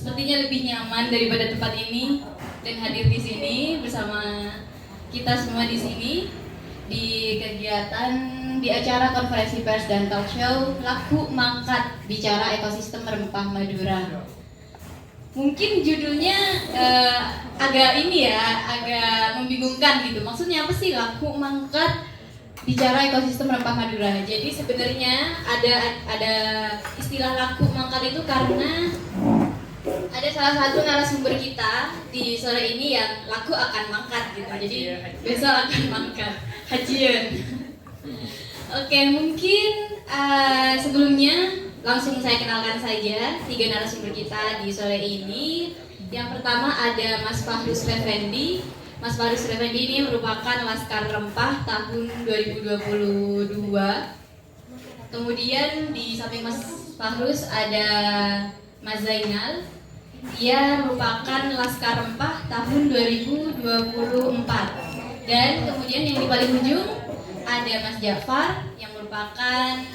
sepertinya lebih nyaman daripada tempat ini dan hadir di sini bersama kita semua di sini di kegiatan di acara konferensi pers dan talk show Laku Mangkat Bicara Ekosistem Rempah Madura. Mungkin judulnya agak membingungkan gitu. Maksudnya apa sih Laku Mangkat Bicara Ekosistem Rempah Madura? Jadi sebenarnya ada istilah laku mangkat itu karena ada salah satu narasumber kita di sore ini yang laku akan mangkat gitu. Jadi besok akan mangkat. Hajian. Oke, mungkin sebelumnya langsung saya kenalkan saja 3 narasumber kita di sore ini. Yang pertama ada Mas Fahrus Refendi. Mas Fahrus Refendi ini merupakan Laskar Rempah tahun 2022. Kemudian di samping Mas Fahrus ada Mas Zainal. Dia merupakan Laskar Rempah tahun 2024. Dan kemudian yang di paling ujung ada Mas Jafar yang merupakan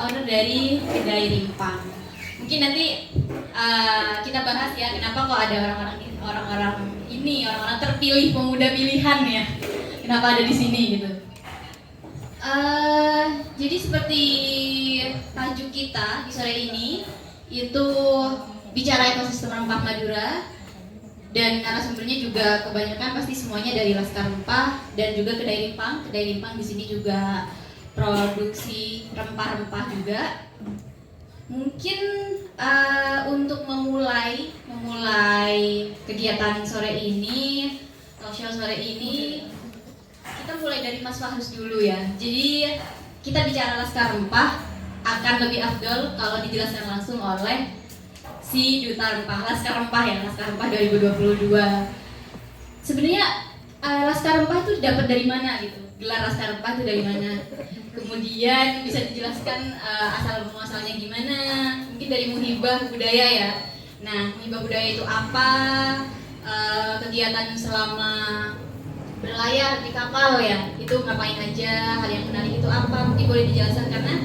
owner dari Kedai Rimpang. Mungkin nanti kita bahas ya kenapa kok ada orang-orang terpilih, pemuda pilihan ya, kenapa ada di sini gitu. Jadi seperti tajuk kita di sore ini itu bicara ekosistem rempah Madura. Dan narasumbernya juga kebanyakan pasti semuanya dari Laskar Rempah dan juga Kedai Rimpang. Kedai Rimpang di sini juga produksi rempah-rempah juga. Mungkin untuk memulai kegiatan sore ini, talk show sore ini, kita mulai dari Mas Fahrus dulu ya. Jadi kita bicara Laskar Rempah akan lebih afdol kalau dijelaskan langsung oleh si Duta Rempah, Laskar Rempah ya, Laskar Rempah 2022. Sebenarnya Laskar Rempah itu dapat dari mana gitu? Gelar Laskar Rempah itu dari mana? Kemudian bisa dijelaskan asal muasalnya gimana? Mungkin dari Muhibah Budaya ya. Nah, Muhibah Budaya itu apa? Kegiatan selama berlayar di kapal ya, itu ngapain aja? Hal yang menarik itu apa? Mungkin boleh dijelaskan karena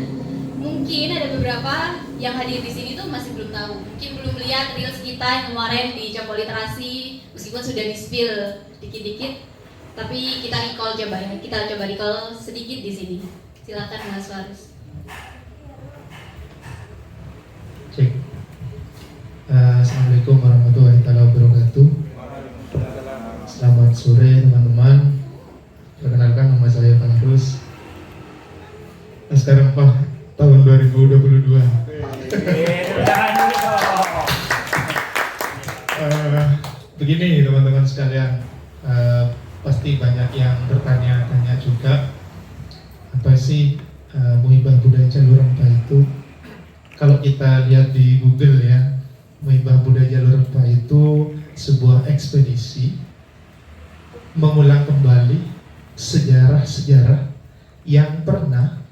mungkin ada beberapa yang hadir di sini tuh masih belum tahu, mungkin belum lihat reels kita yang kemarin di Copo Literasi, meskipun sudah di-spill dikit-dikit, tapi kita recall coba ya, kita coba recall sedikit di sini. Silakan Mas Fahrus. Cek. Assalamualaikum warahmatullahi wabarakatuh. Selamat sore teman-teman. Perkenalkan nama saya Fahrus, Laskar Rempah tahun 2022. Begini teman-teman sekalian, pasti banyak yang bertanya-tanya juga apa sih Muhibah Budaya Jalur Rempah itu. Kalau kita lihat di Google ya, Muhibah Budaya Jalur Rempah itu sebuah ekspedisi mengulang kembali sejarah-sejarah yang pernah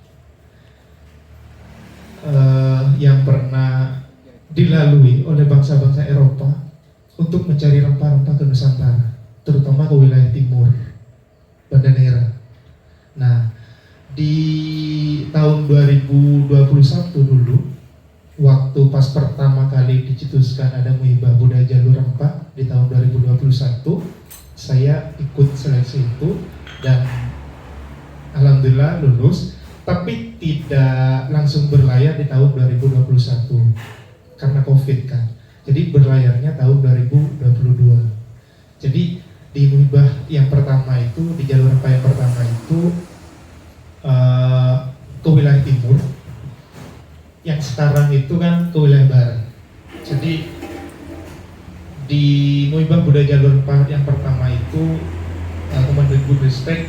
dilalui oleh bangsa-bangsa Eropa untuk mencari rempah-rempah ke Nusantara, terutama ke wilayah timur, Banda Neira. Nah, di tahun 2021 dulu, waktu pas pertama kali dicetuskan ada Muhibah Budaya Jalur Rempah di tahun 2021, saya ikut seleksi itu dan alhamdulillah lulus, tapi tidak langsung berlayar di tahun 2021 karena COVID kan. Jadi berlayarnya tahun 2022. Jadi di Muhibah yang pertama itu, di jalur rempah yang pertama itu ke wilayah timur, yang sekarang itu kan ke wilayah barat. Jadi di Muhibah Budaya Jalur Rempah yang pertama itu Kemendikbudristek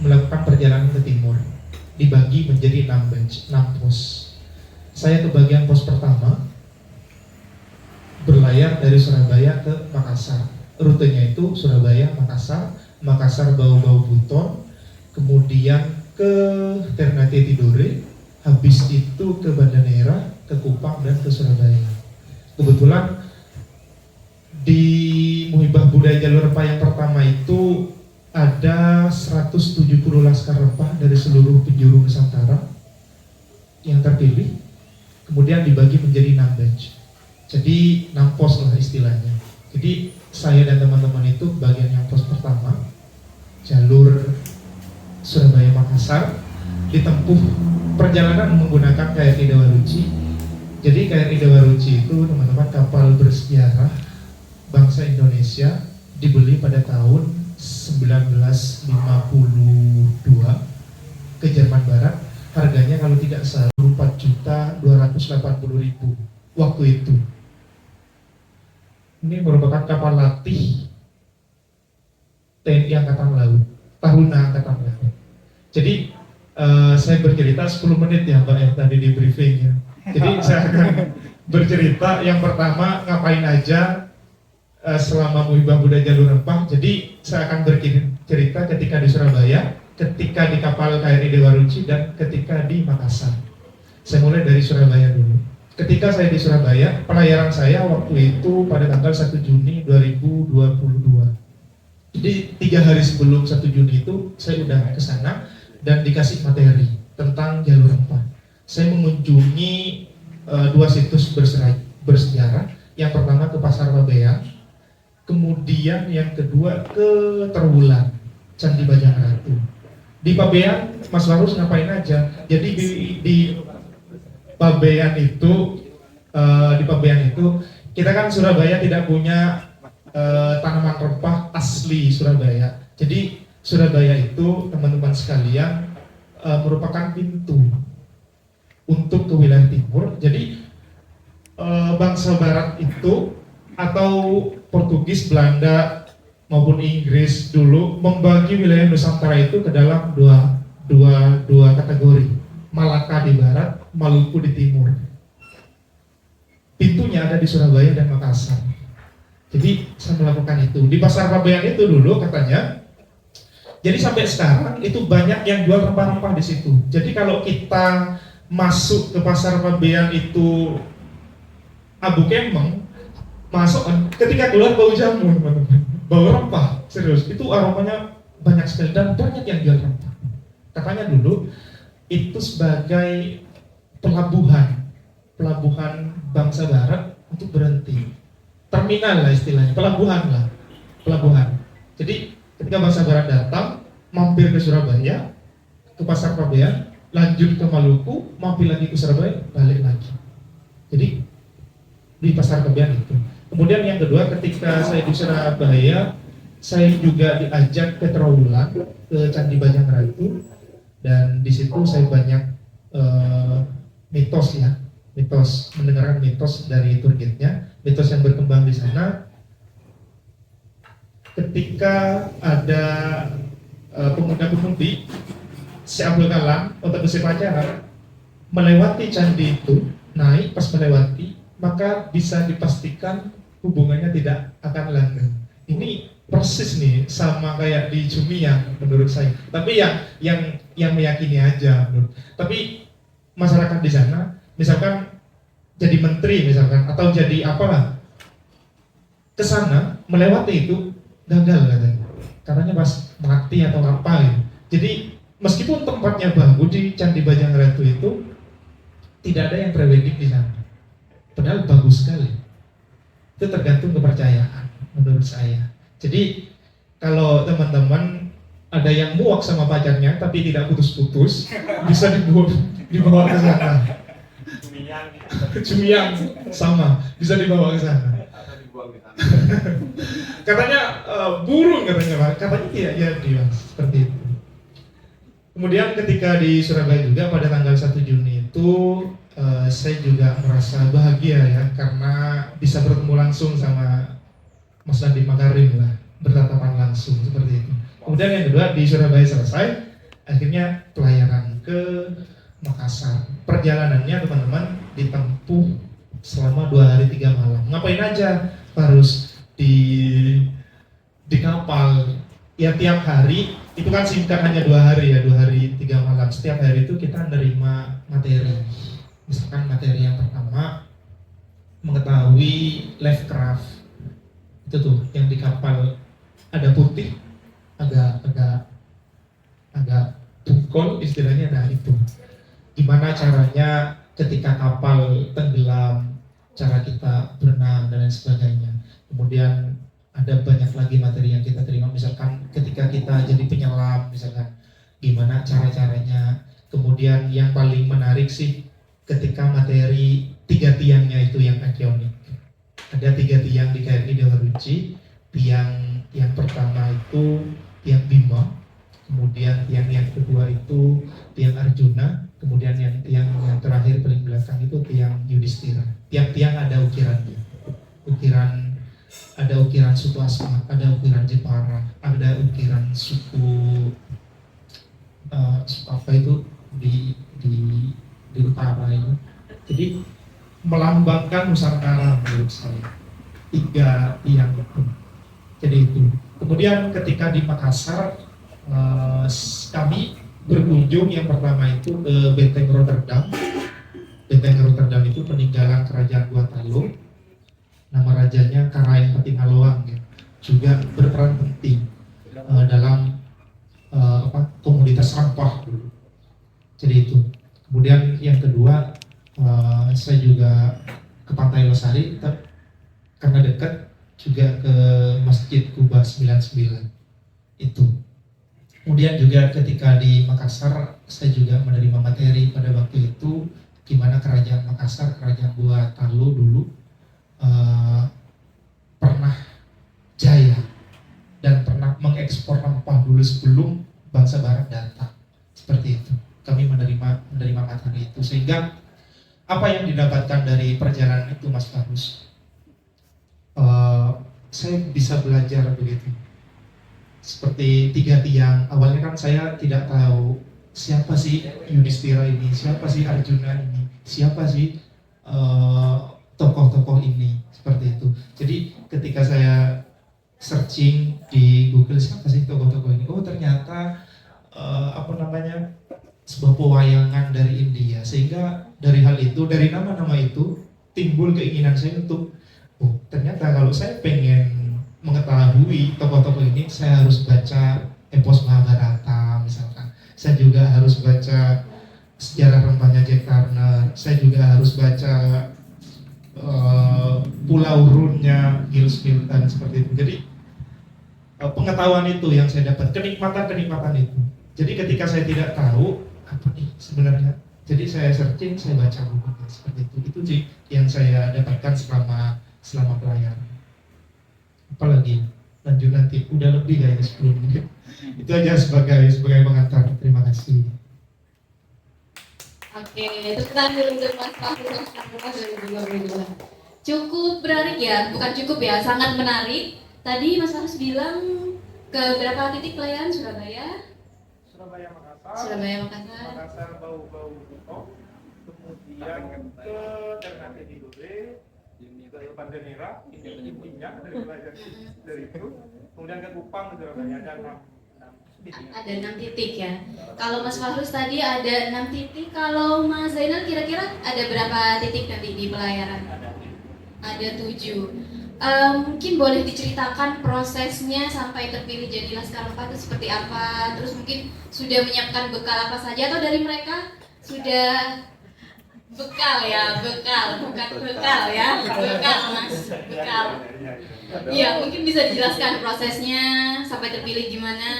melakukan perjalanan ke timur, dibagi menjadi 6 pos. Saya ke bagian pos pertama, berlayar dari Surabaya ke Makassar. Rutenya itu Surabaya, Makassar, Makassar Bau-Bau Buton, kemudian ke Ternate Tidore, habis itu ke Banda Neira, ke Kupang dan ke Surabaya. Kebetulan di Muhibah Budaya Jalur Rempah yang pertama itu ada 170 laskar rempah dari seluruh penjuru Nusantara yang terpilih, kemudian dibagi menjadi 6 batch. Jadi 6 pos lah istilahnya. Jadi saya dan teman-teman itu bagian yang pos pertama, jalur Surabaya Makassar, ditempuh perjalanan menggunakan KRI Dewa Ruci. Jadi KRI Dewa Ruci itu teman-teman kapal bersejarah bangsa Indonesia, dibeli pada tahun 1952 ke Jerman Barat. Harganya kalau tidak salah 4.280.000 waktu itu. Ini merupakan kapal latih TNI Angkatan Laut, Taruna Angkatan Laut. Jadi saya bercerita 10 menit ya Mbak yang tadi di briefing ya. Jadi saya akan bercerita yang pertama ngapain aja selama Muhibah Buddha Jalur Rempah. Jadi saya akan bercerita ketika di Surabaya, ketika di kapal KRI Dewa Ruci, dan ketika di Makassar. Saya mulai dari Surabaya dulu. Ketika saya di Surabaya, pelayaran saya waktu itu pada tanggal 1 Juni 2022. Jadi 3 hari sebelum 1 Juni itu saya udah ke sana dan dikasih materi tentang jalur rempah. Saya mengunjungi 2 situs bersejarah. Yang pertama ke Pasar Pabean, kemudian yang kedua ke Terwulan, Candi Bajang Ratu. Di Pabean, Mas Larus ngapain aja? Jadi di Pabean itu, kita kan Surabaya tidak punya tanaman rempah asli Surabaya. Jadi Surabaya itu teman-teman sekalian merupakan pintu untuk ke wilayah timur. Jadi bangsa Barat itu atau Portugis, Belanda maupun Inggris dulu membagi wilayah Nusantara itu ke dalam dua kategori, Malaka di barat, Maluku di timur. Pintunya ada di Surabaya dan Makassar. Jadi saya melakukan itu di Pasar Pabean itu dulu katanya. Jadi sampai sekarang itu banyak yang jual rempah-rempah di situ. Jadi kalau kita masuk ke Pasar Pabean itu Abu Kemeng, masuk ketika keluar bau jamu teman-teman, bau rempah, serius. Itu aromanya banyak sekali dan banyak yang jual rempah. Katanya dulu itu sebagai pelabuhan bangsa Barat untuk berhenti, terminal lah istilahnya, pelabuhan. Jadi ketika bangsa Barat datang, mampir ke Surabaya, ke Pasar Pabean, lanjut ke Maluku, mampir lagi ke Surabaya, balik lagi. Jadi di Pasar Pabean itu. Kemudian yang kedua, ketika saya di Surabaya, saya juga diajak ke Terowulan, ke Candi Bajang Ratu, dan di situ saya banyak mendengarkan mitos dari tour guide-nya, mitos yang berkembang di sana. Ketika ada pemuda-pemudi si Abdul Kalam untuk bersih pacaran melewati candi itu, naik pas melewati, maka bisa dipastikan hubungannya tidak akan langgeng. Ini persis nih sama kayak di Jumiang menurut saya. Tapi yang meyakini aja menurut. Tapi masyarakat di sana, misalkan jadi menteri misalkan atau jadi apalah, ke sana melewati itu gagal katanya pas mati atau apa gitu. Jadi meskipun tempatnya bagus di Candi Bajang Ratu itu tidak ada yang prewedding di sana, padahal bagus sekali. Itu tergantung kepercayaan menurut saya. Jadi kalau teman-teman ada yang muak sama pacarnya tapi tidak putus-putus, bisa dibawa ke sana. Jumiang sama, bisa dibawa ke sana. Katanya burung katanya tidak jadi seperti itu. Kemudian ketika di Surabaya juga pada tanggal 1 Juni itu saya juga merasa bahagia ya, karena bisa bertemu langsung sama Mas Nadiem Makarim lah, bertatapan langsung seperti itu. Kemudian yang kedua di Surabaya selesai, akhirnya pelayaran ke Makassar. Perjalanannya teman-teman ditempuh selama 2 hari 3 malam. Ngapain aja? Harus di kapal. Ya tiap hari itu kan singkat, hanya 2 hari ya, 2 hari 3 malam. Setiap hari itu kita menerima materi. Misalkan materi yang pertama mengetahui life craft. Itu tuh yang di kapal ada putih, agak tukol istilahnya. Nah itu gimana caranya ketika kapal tenggelam, cara kita berenang dan lain sebagainya. Kemudian ada banyak lagi materi yang kita terima, misalkan ketika kita jadi penyelam, misalkan gimana cara-caranya. Kemudian yang paling menarik sih ketika materi 3 tiangnya itu yang akionik. Ada 3 tiang di KRI Dewa Ruci. Tiang yang pertama itu tiang Bima, kemudian tiang yang kedua itu tiang Arjuna, kemudian yang terakhir paling belakang itu tiang Yudhistira. Tiang-tiang ada ukirannya, ada ukiran suku Asmat, ada ukiran Jepara, ada ukiran suku apa itu di utara itu. Jadi melambangkan Nusantara menurut saya 3 tiang itu. Jadi itu. Kemudian ketika di Makassar kami berkunjung yang pertama itu ke Benteng Rotterdam. Benteng Rotterdam itu peninggalan kerajaan Guatalo. Nama rajanya Karaeng Patinaloang ya. Juga berperan penting dalam komoditas sampah dulu. Jadi itu. Kemudian yang kedua saya juga ke Pantai Losari karena dekat, juga ke Masjid Kuba 99 itu. Kemudian juga ketika di Makassar saya juga menerima materi pada waktu itu gimana kerajaan Makassar, kerajaan Guatalo dulu pernah jaya dan pernah mengekspor rempah dulu sebelum bangsa Barat datang. Seperti itu. Kami menerima materi itu, sehingga apa yang didapatkan dari perjalanan itu, Mas Farus? Saya bisa belajar begitu. Seperti 3 tiang. Awalnya kan saya tidak tahu siapa sih Yudhistira ini, siapa sih Arjuna ini, siapa sih tokoh-tokoh ini, seperti itu. Jadi ketika saya searching di Google siapa sih tokoh-tokoh ini, oh ternyata sebuah pewayangan dari India. Sehingga dari hal itu, dari nama-nama itu timbul keinginan saya untuk ternyata kalau saya pengen mengetahui tokoh-tokoh ini, saya harus baca epos Mahabharata misalkan. Saya juga harus baca sejarah rempahnya Jack Turner. Saya juga harus baca Pulau Runnya Giles Milton, seperti itu. Jadi pengetahuan itu yang saya dapat, kenikmatan itu. Jadi ketika saya tidak tahu apa nih sebenarnya, jadi saya searching, saya baca buku seperti itu. Itu sih yang saya dapatkan selama pelayaran. Apalagi lanjut nanti udah lebih kayaknya 10 menit. Itu aja sebagai pengantar. Terima kasih. Oke, itu kita dulu untuk Mas Fahru 2022. Cukup menarik ya, bukan cukup ya, sangat menarik. Tadi Mas Fahru bilang ke berapa titik pelayaran? Surabaya, Makassar bau-bau Buto, kemudian ke Ternate di Dore, ke Bandanera, ini minyak dari pelajar dari itu, kemudian ke Kupang, Surabaya ada 6 titik ya. Kalau Mas Fahrus tadi ada 6 titik, kalau Mas Zainal kira-kira ada berapa titik nanti di pelayaran? Ada 7. Mungkin boleh diceritakan prosesnya sampai terpilih jadi Laskar Lepas itu seperti apa? Terus mungkin sudah menyiapkan bekal apa saja, atau dari mereka sudah bekal ya, bukan bekal ya, bekal Mas, bekal. Iya, mungkin bisa dijelaskan prosesnya sampai terpilih gimana,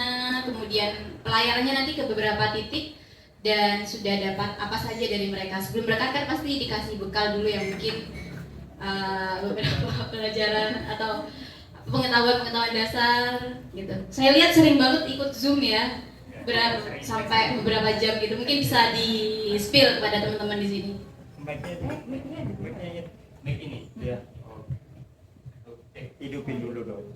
kemudian pelayarannya nanti ke beberapa titik, dan sudah dapat apa saja dari mereka. Sebelum berangkat kan pasti dikasih bekal dulu yang mungkin beberapa pelajaran atau pengetahuan dasar gitu. Saya lihat sering banget ikut Zoom ya, sampai beberapa jam gitu. Mungkin bisa di-spill kepada teman-teman di sini. Mic ini ya. Hidupin dulu dong.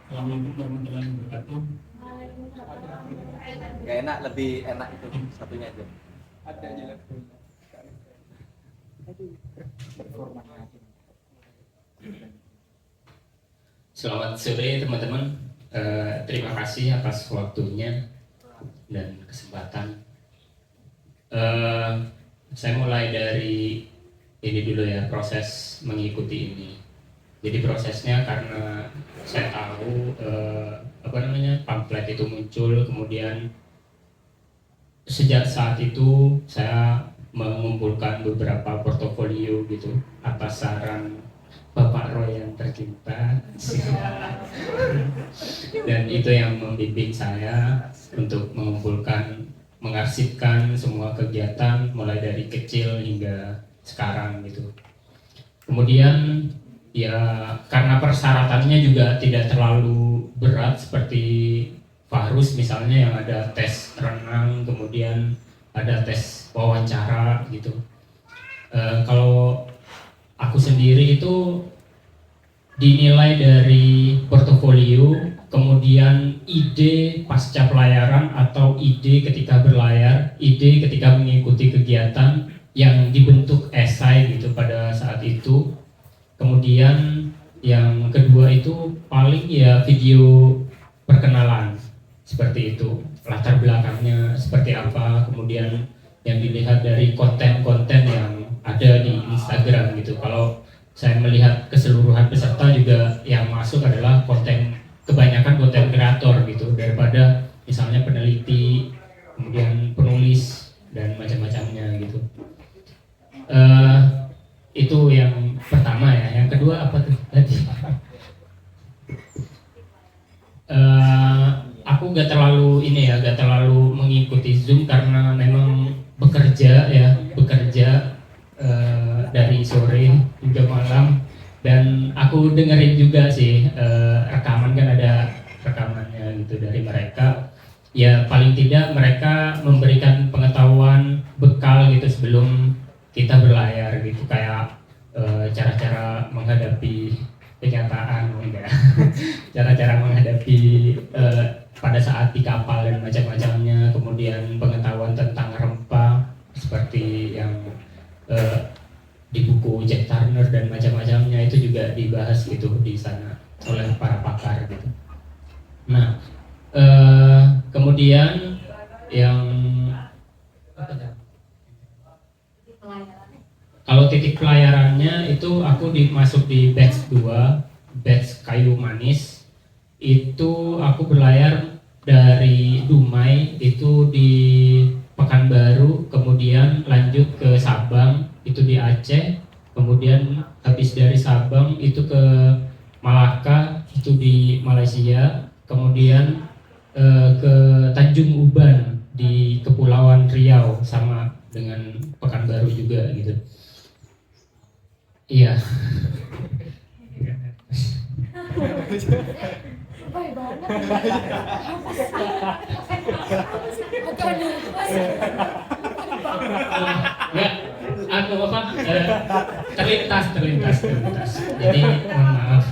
Assalamualaikum warahmatullahi wabarakatuh. Gak enak, lebih enak itu satunya aja. Ada aja lah. Selamat sore teman-teman. Terima kasih atas waktunya dan kesempatan. Saya mulai dari ini dulu ya, proses mengikuti ini. Jadi prosesnya karena saya tahu pamflet itu muncul, kemudian sejak saat itu saya mengumpulkan beberapa portofolio gitu atas saran Bapak Roy yang tercinta. Dan itu yang membimbing saya untuk mengumpulkan, mengarsipkan semua kegiatan mulai dari kecil hingga sekarang gitu. Kemudian ya karena persyaratannya juga tidak terlalu berat seperti Fahrus misalnya yang ada tes renang, kemudian ada tes wawancara gitu. Kalau aku sendiri itu dinilai dari portofolio, kemudian ide pasca pelayaran atau ide ketika berlayar, ide ketika mengikuti kegiatan yang dibentuk esai gitu pada saat itu. Kemudian yang kedua itu paling ya video perkenalan seperti itu, latar belakangnya seperti apa, kemudian yang dilihat dari konten-konten yang ada di Instagram gitu. Kalau saya melihat keseluruhan peserta juga yang masuk adalah kebanyakan konten kreator gitu, daripada misalnya peneliti, kemudian penulis dan macam-macamnya gitu. Itu yang pertama ya. Yang kedua apa tuh tadi? Aku gak terlalu gak terlalu mengikuti Zoom karena memang bekerja dari sore hingga malam, dan aku dengerin juga sih rekaman, kan ada rekamannya gitu dari mereka. Ya paling tidak mereka memberikan pengetahuan bekal gitu sebelum kita berlayar gitu, kayak cara-cara menghadapi kenyataan, enggak cara-cara menghadapi pada saat di kapal dan macam-macamnya, kemudian pengetahuan tentang rempah seperti yang di buku Jack Turner dan macam-macamnya, itu juga dibahas gitu di sana oleh para pakar gitu. Nah, kemudian yang kalau titik pelayarannya itu aku masuk di batch 2, batch kayu manis. Itu aku berlayar dari Dumai itu di Pekanbaru, kemudian lanjut ke Sabang itu di Aceh, kemudian habis dari Sabang itu ke Malaka itu di Malaysia, kemudian ke Tanjung Uban di Kepulauan Riau sama dengan Pekanbaru juga gitu. Iya. Ya, aku apa? Terlintas. Jadi mohon maaf.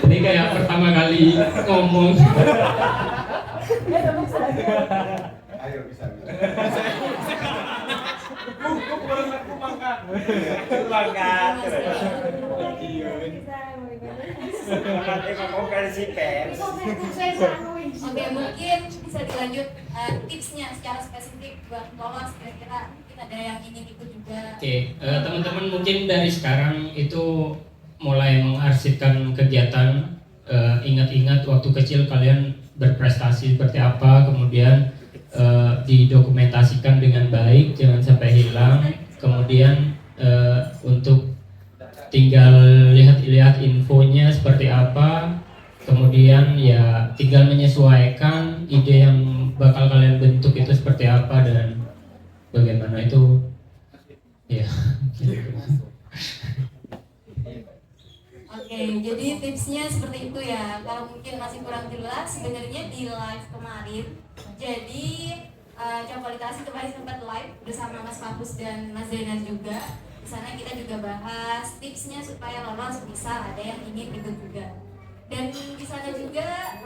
Ini kayak pertama kali ngomong. Ayo bisa. Oke, mungkin bisa dilanjut tipsnya secara spesifik buat lolos, kira-kira mungkin ada yang ingin ikut juga. Oke, teman-teman mungkin dari sekarang itu mulai mengarsipkan kegiatan. Ingat-ingat waktu kecil kalian berprestasi seperti apa, kemudian didokumentasikan dengan baik, jangan sampai hilang. Kemudian untuk tinggal lihat infonya seperti apa, kemudian ya tinggal menyesuaikan ide yang bakal kalian bentuk itu seperti apa dan bagaimana itu ya. Oke, jadi tipsnya seperti itu ya. Kalau mungkin masih kurang jelas, sebenarnya di live kemarin, jadi Cokualitas kemarin sempat live bersama Mas Fahrus dan Mas Zainal juga. Di sana kita juga bahas tipsnya supaya lolos, bisa ada yang ingin ikut juga. Dan di sana juga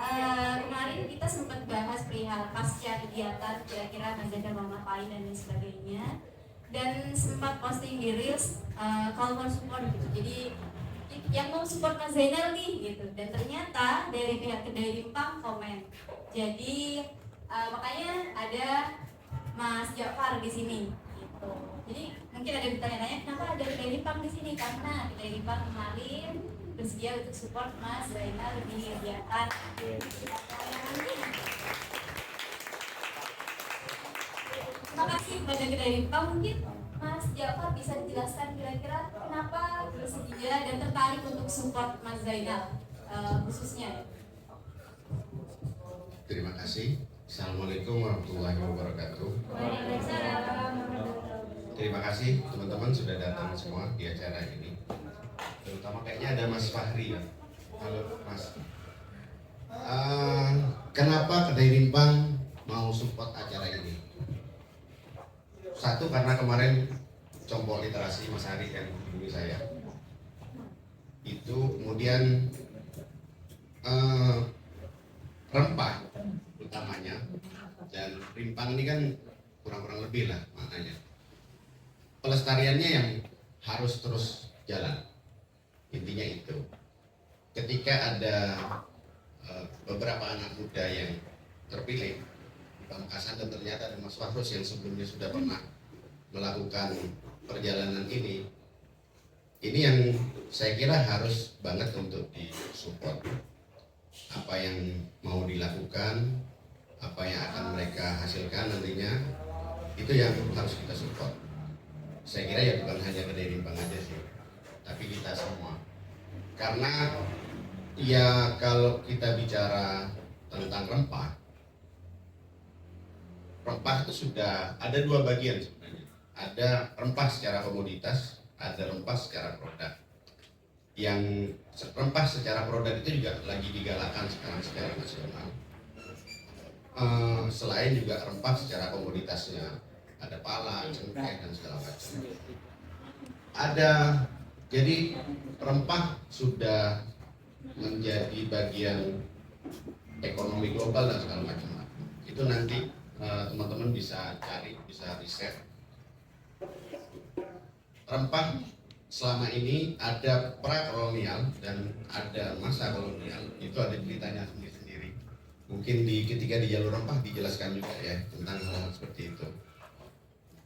kemarin kita sempat bahas perihal pasca kegiatan, kira-kira Mas Zainal mau ngapain dan lain sebagainya. Dan sempat posting di Reels call for support gitu. Jadi yang mau support Mas Zainal nih gitu, dan ternyata dari pihak Kedai Rimpang komen. Jadi makanya ada Mas Jafar di sini gitu. Jadi mungkin ada yang bertanya-tanya kenapa ada Kedai Rimpang di sini, karena Kedai Rimpang kemarin bersedia untuk support Mas Zainal di kegiatan. Terima kasih kepada kedai Rimpang. Mungkin Mas Jafar bisa dijelaskan kira-kira kenapa bersedia dan tertarik untuk support Mas Zainal khususnya. Terima kasih. Assalamualaikum warahmatullahi wabarakatuh. Terima kasih teman-teman sudah datang semua di acara ini. Terutama kayaknya ada Mas Fahri ya. Halo Mas. Kenapa Kedai Rimpang mau support acara ini? Satu, karena kemarin Compok Literasi Mas Hari yang hubungi saya. Itu kemudian rempah utamanya, dan rimpang ini kan kurang-kurang lebih lah maknanya. Pelestariannya yang harus terus jalan, intinya itu. Ketika ada beberapa anak muda yang terpilih di Pamekasan, dan ternyata ada Mas Fahrus yang sebelumnya sudah pernah melakukan perjalanan ini yang saya kira harus banget untuk disupport. Apa yang mau dilakukan, apa yang akan mereka hasilkan nantinya, itu yang harus kita support. Saya kira ya bukan hanya Kedai Rimpang aja sih, tapi kita semua. Karena ya kalau kita bicara tentang rempah itu sudah ada dua bagian sebenarnya. Ada rempah secara komoditas, ada rempah secara produk. Yang rempah secara produk itu juga lagi digalakkan sekarang secara nasional. Selain juga rempah secara komoditasnya, ada pala, cengkeh, dan segala macam. Jadi rempah sudah menjadi bagian ekonomi global dan segala macam. Itu nanti teman-teman bisa cari, bisa riset. Rempah selama ini ada pra-kolonial dan ada masa kolonial, itu ada ceritanya sendiri-sendiri. Mungkin ketika di jalur rempah dijelaskan juga ya tentang hal seperti itu.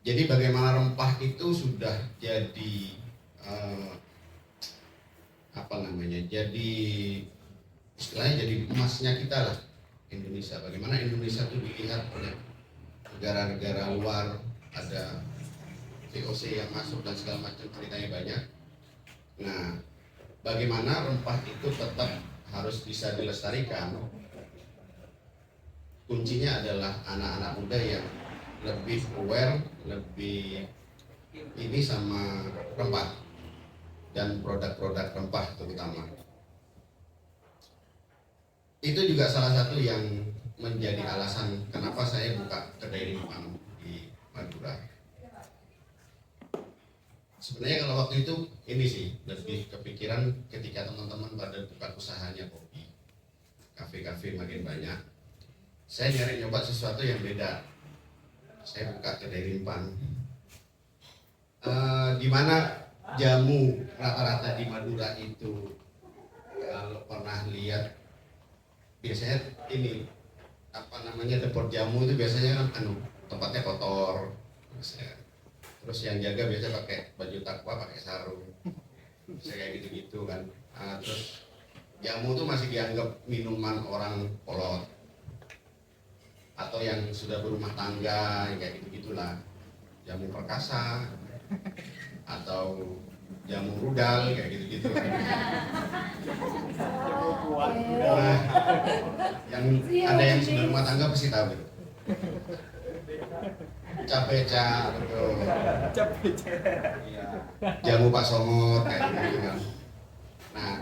Jadi bagaimana rempah itu sudah jadi jadi istilahnya jadi emasnya kita lah, Indonesia. Bagaimana Indonesia itu dilihat oleh negara-negara luar, ada VOC yang masuk dan segala macam, ceritanya banyak. Nah, bagaimana rempah itu tetap harus bisa dilestarikan? Kuncinya adalah anak-anak muda yang lebih aware, lebih ini sama rempah dan produk-produk rempah terutama. Itu juga salah satu yang menjadi alasan kenapa saya buka kedai rimpang di Madura. Sebenarnya kalau waktu itu ini sih lebih kepikiran ketika teman-teman pada buka usahanya kopi, kafe-kafe makin banyak. Saya nyari nyoba sesuatu yang beda. Saya buka kedai rimpang, di mana jamu rata-rata di Madura itu kalau pernah lihat biasanya ini depot jamu itu biasanya kan tempatnya kotor. Terus yang jaga biasa pakai baju takwa, pakai sarung, saya kayak gitu-gitu kan. Terus jamu tuh masih dianggap minuman orang kolot atau yang sudah berumah tangga, kayak gitu-gitulah. Jamu perkasa atau jamu rudal, kayak gitu-gitu kan. Nah, yang ada yang sudah rumah tangga pasti tahu gitu. Capeca, betul. Jamu Pak Somot kayak gitu kan. Nah,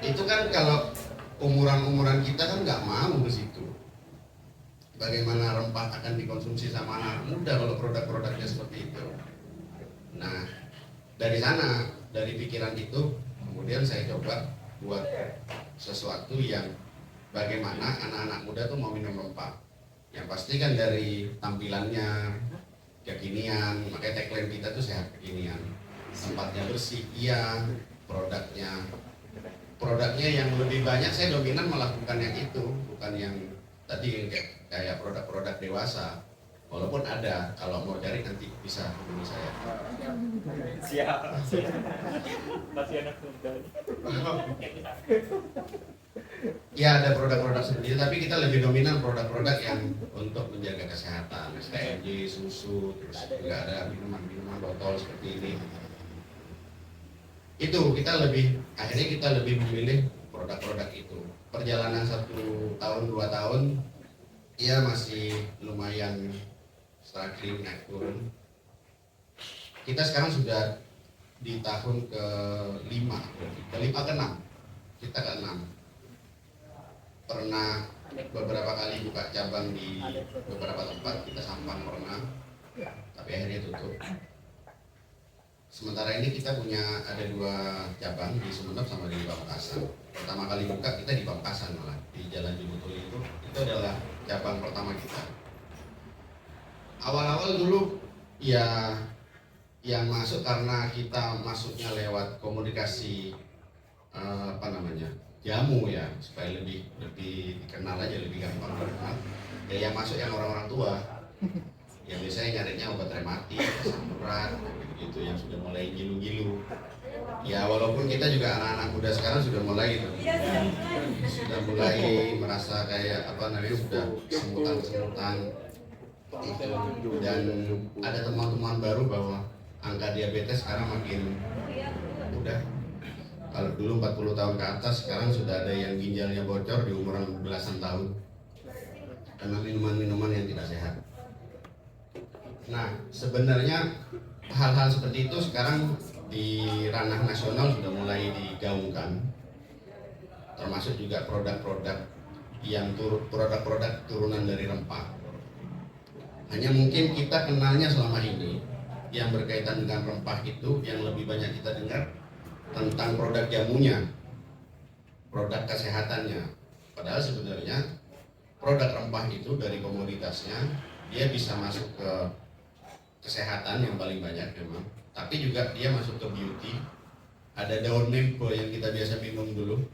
itu kan kalau umuran-umuran kita kan nggak mau ke situ. Bagaimana rempah akan dikonsumsi sama anak muda kalau produk-produknya seperti itu. Nah, dari sana, dari pikiran itu, kemudian saya coba buat sesuatu yang bagaimana anak-anak muda tuh mau minum rempah. Yang pasti kan dari tampilannya kekinian, makanya tagline kita tuh sehat kekinian. Tempatnya bersih, iya. Produknya yang lebih banyak saya dominan melakukan yang itu, bukan yang tadi kayak produk-produk dewasa. Walaupun ada, kalau mau cari nanti bisa hubungi saya. Siap. Masih anak muda. Ya ada produk-produk seperti itu, tapi kita lebih dominan produk-produk yang untuk menjaga kesehatan, SKMJ, susu, terus juga ada minuman-minuman botol seperti ini. Itu akhirnya kita lebih memilih produk-produk itu. Perjalanan 1 tahun 2 tahun, ya masih lumayan struggling, naik turun. Kita sekarang sudah di tahun ke-5, ke-6, kita ke-6. Pernah beberapa kali buka cabang di beberapa tempat, kita Sampang pernah, tapi akhirnya tutup. Sementara ini kita ada 2 cabang di Sumeneb sama di Pamekasan. Pertama kali buka kita di Pamekasan, malah di Jalan Jumutuli itu adalah cabang pertama kita. Awal-awal dulu ya yang masuk karena kita masuknya lewat komunikasi jamu ya, supaya lebih dikenal aja, lebih gampang dikenal. Ya yang masuk yang orang-orang tua, yang biasanya nyarinya obat rematik, asam urat, gitu yang sudah mulai gilu-gilu. Ya walaupun kita juga anak-anak muda sekarang sudah mulai merasa kayak sudah semutan-semutan gitu. Dan ada teman-teman baru bahwa angka diabetes sekarang makin mudah. Kalau dulu 40 tahun ke atas, sekarang sudah ada yang ginjalnya bocor di umuran belasan tahun karena minuman-minuman yang tidak sehat. Nah, sebenarnya hal-hal seperti itu sekarang di ranah nasional sudah mulai digaungkan, termasuk juga produk-produk turunan dari rempah. Hanya mungkin kita kenalnya selama ini yang berkaitan dengan rempah itu yang lebih banyak kita dengar tentang produk jamunya, produk kesehatannya. Padahal sebenarnya produk rempah itu dari komoditasnya dia bisa masuk ke kesehatan yang paling banyak memang, tapi juga dia masuk ke beauty. Ada daun mimpo yang kita biasa minum dulu